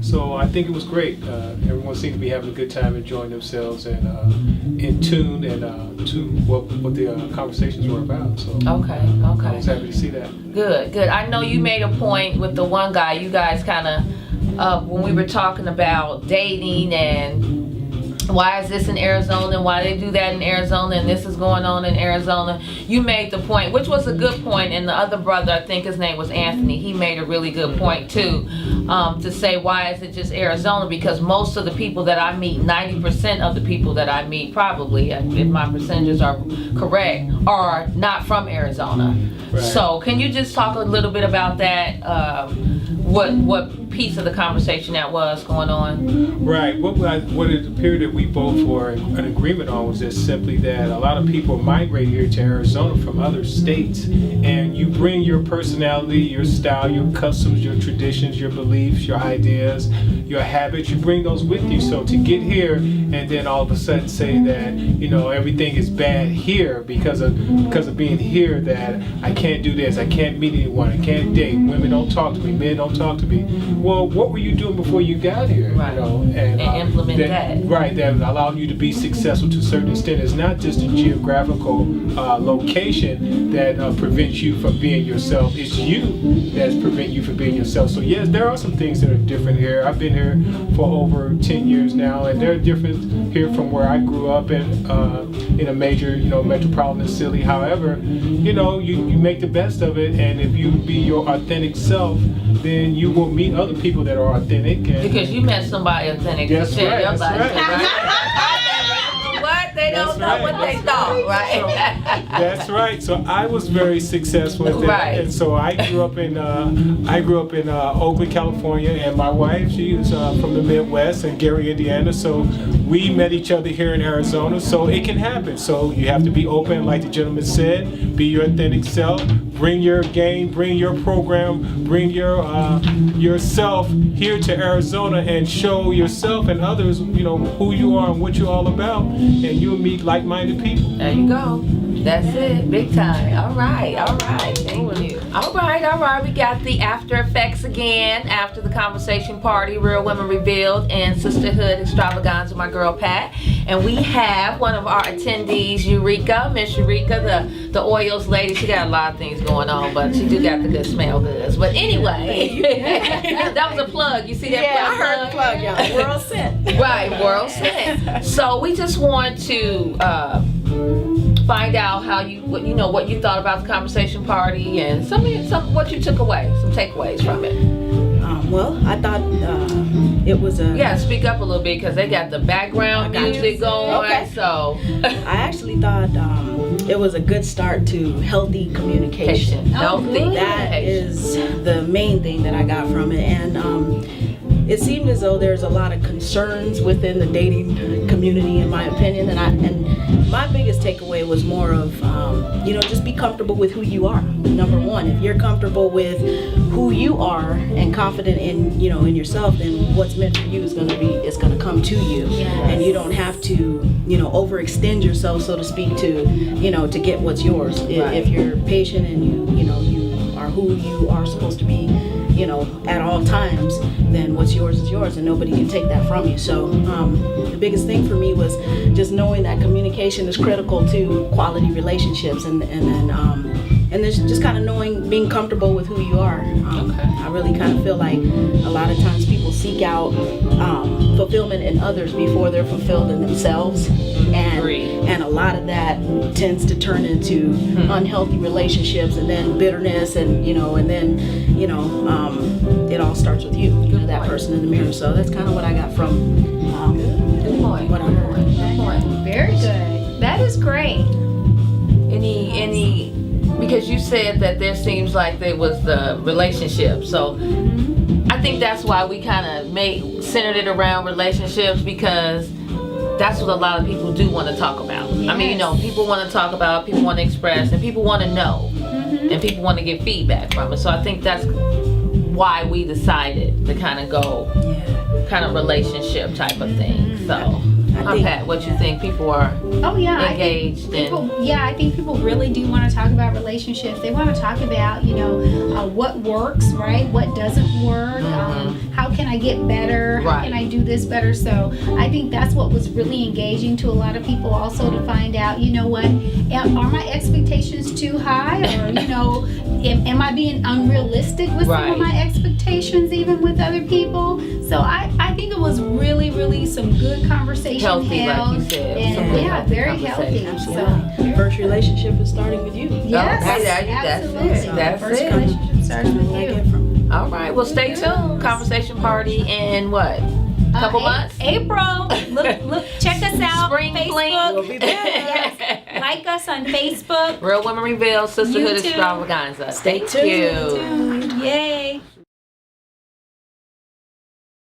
So I think it was great. Everyone seemed to be having a good time, enjoying themselves, and in tune and to what the conversations were about. So okay. I was happy to see that. Good. I know you made a point with the one guy. You guys kind of when we were talking about dating and why is this in Arizona and why they do that in Arizona and this is going on in Arizona, you made the point, which was a good point, and the other brother, I think his name was Anthony, he made a really good point too, to say why is it just Arizona, because most of the people that I meet, 90% of the people that I meet probably, if my percentages are correct, are not from Arizona. Right. So can you just talk a little bit about that, what piece of the conversation that was going on? Right. What it appeared that we both were in agreement on was just simply that a lot of people migrate here to Arizona from other states, and you bring your personality, your style, your customs, your traditions, your beliefs, your ideas, your habits, you bring those with you. So to get here and then all of a sudden say that, you know, everything is bad here because of being here, that I can't do this, I can't meet anyone, I can't date, women don't talk to me, men don't talk to me. Well, what were you doing before you got here? Right. You know, and implement that. Right, that allowed you to be successful to a certain extent. It's not just a geographical location that prevents you from being yourself. It's you that's preventing you from being yourself. So yes, there are some things that are different here. I've been here for over 10 years now, and they're different here from where I grew up in a major, metropolitan city. However, you make the best of it, and if you be your authentic self, then you will meet other people that are authentic. Because you met somebody authentic. That's you right. your That's life, right. What? They don't know what they thought, right? That's right. So I was very successful with that, Right. and so I grew up in Oakland, California, and my wife, she is from the Midwest in Gary, Indiana. So we met each other here in Arizona. So it can happen. So you have to be open, like the gentleman said. Be your authentic self. Bring your game. Bring your program. Bring your yourself here to Arizona and show yourself and others, who you are and what you're all about, and you'll meet like-minded people. There you go. That's it. Big time. All right. Thank you. All right. We got the after effects again after the conversation party, Real Women Revealed, and Sisterhood Extravaganza, my girl Pat. And we have one of our attendees, Eureka, Miss Eureka, the oils lady. She got a lot of things going on, but she do got the good smell goods. But anyway, that was a plug. You see that plug? I heard the plug, y'all. World Scent. Right, World Scent. So we just want to find out how what you thought about the conversation party and some what you took away, some takeaways from it. Well, I thought it was a... Speak up a little bit because they got the background music going. Okay. So I actually thought it was a good start to healthy communication. Healthy That is the main thing that I got from it. And it seemed as though there's a lot of concerns within the dating community, in my opinion. And my biggest takeaway was more of, you know, just be comfortable with who you are. Number one, if you're comfortable with who you are and confident in, you know, in yourself, then what's meant for you is going to come to you. And you don't have to, you know, overextend yourself, so to speak, to, you know, to get what's yours. If you're patient and you know, you are who you are supposed to be, you know, at all times, then what's yours is yours, and nobody can take that from you. So the biggest thing for me was just knowing that communication is critical to quality relationships, and then just kind of knowing, being comfortable with who you are. I really kind of feel like a lot of times people seek out fulfillment in others before they're fulfilled in themselves, and a lot of that tends to turn into unhealthy relationships, and then bitterness, and then it all starts with you, that person in the mirror. So that's kind of what I got from what I heard. Very good. That is great. Any because you said that there seems like there was the relationship, so I think that's why we kind of centered it around relationships, because that's what a lot of people do want to talk about. Yes. I mean, you know, people want to talk about, people want to express, and people want to know, and people want to get feedback from it. So I think that's why we decided to kind of go kind of relationship type of thing. So Pat, what you think? People are engaged I think people really do want to talk about relationships. They want to talk about, you know, what works, right? What doesn't work? How can I get better? How can I do this better? So I think that's what was really engaging to a lot of people, also to find out, you know what, are my expectations too high? Or, you know, am I being unrealistic with some of my expectations, even with other people? So I think it was really, really some good conversation healthy, held, like you said. and very healthy. So first relationship is starting with you. Yes, absolutely. That's First it. relationship starts with you. All right. Well, stay tuned. Conversation party in what? Couple months? April. Look, check us out. Spring Facebook. fling. We'll be back. Yes. Like us on Facebook. Real Women Reveal, Sisterhood YouTube. Extravaganza. Stay tuned. Yay.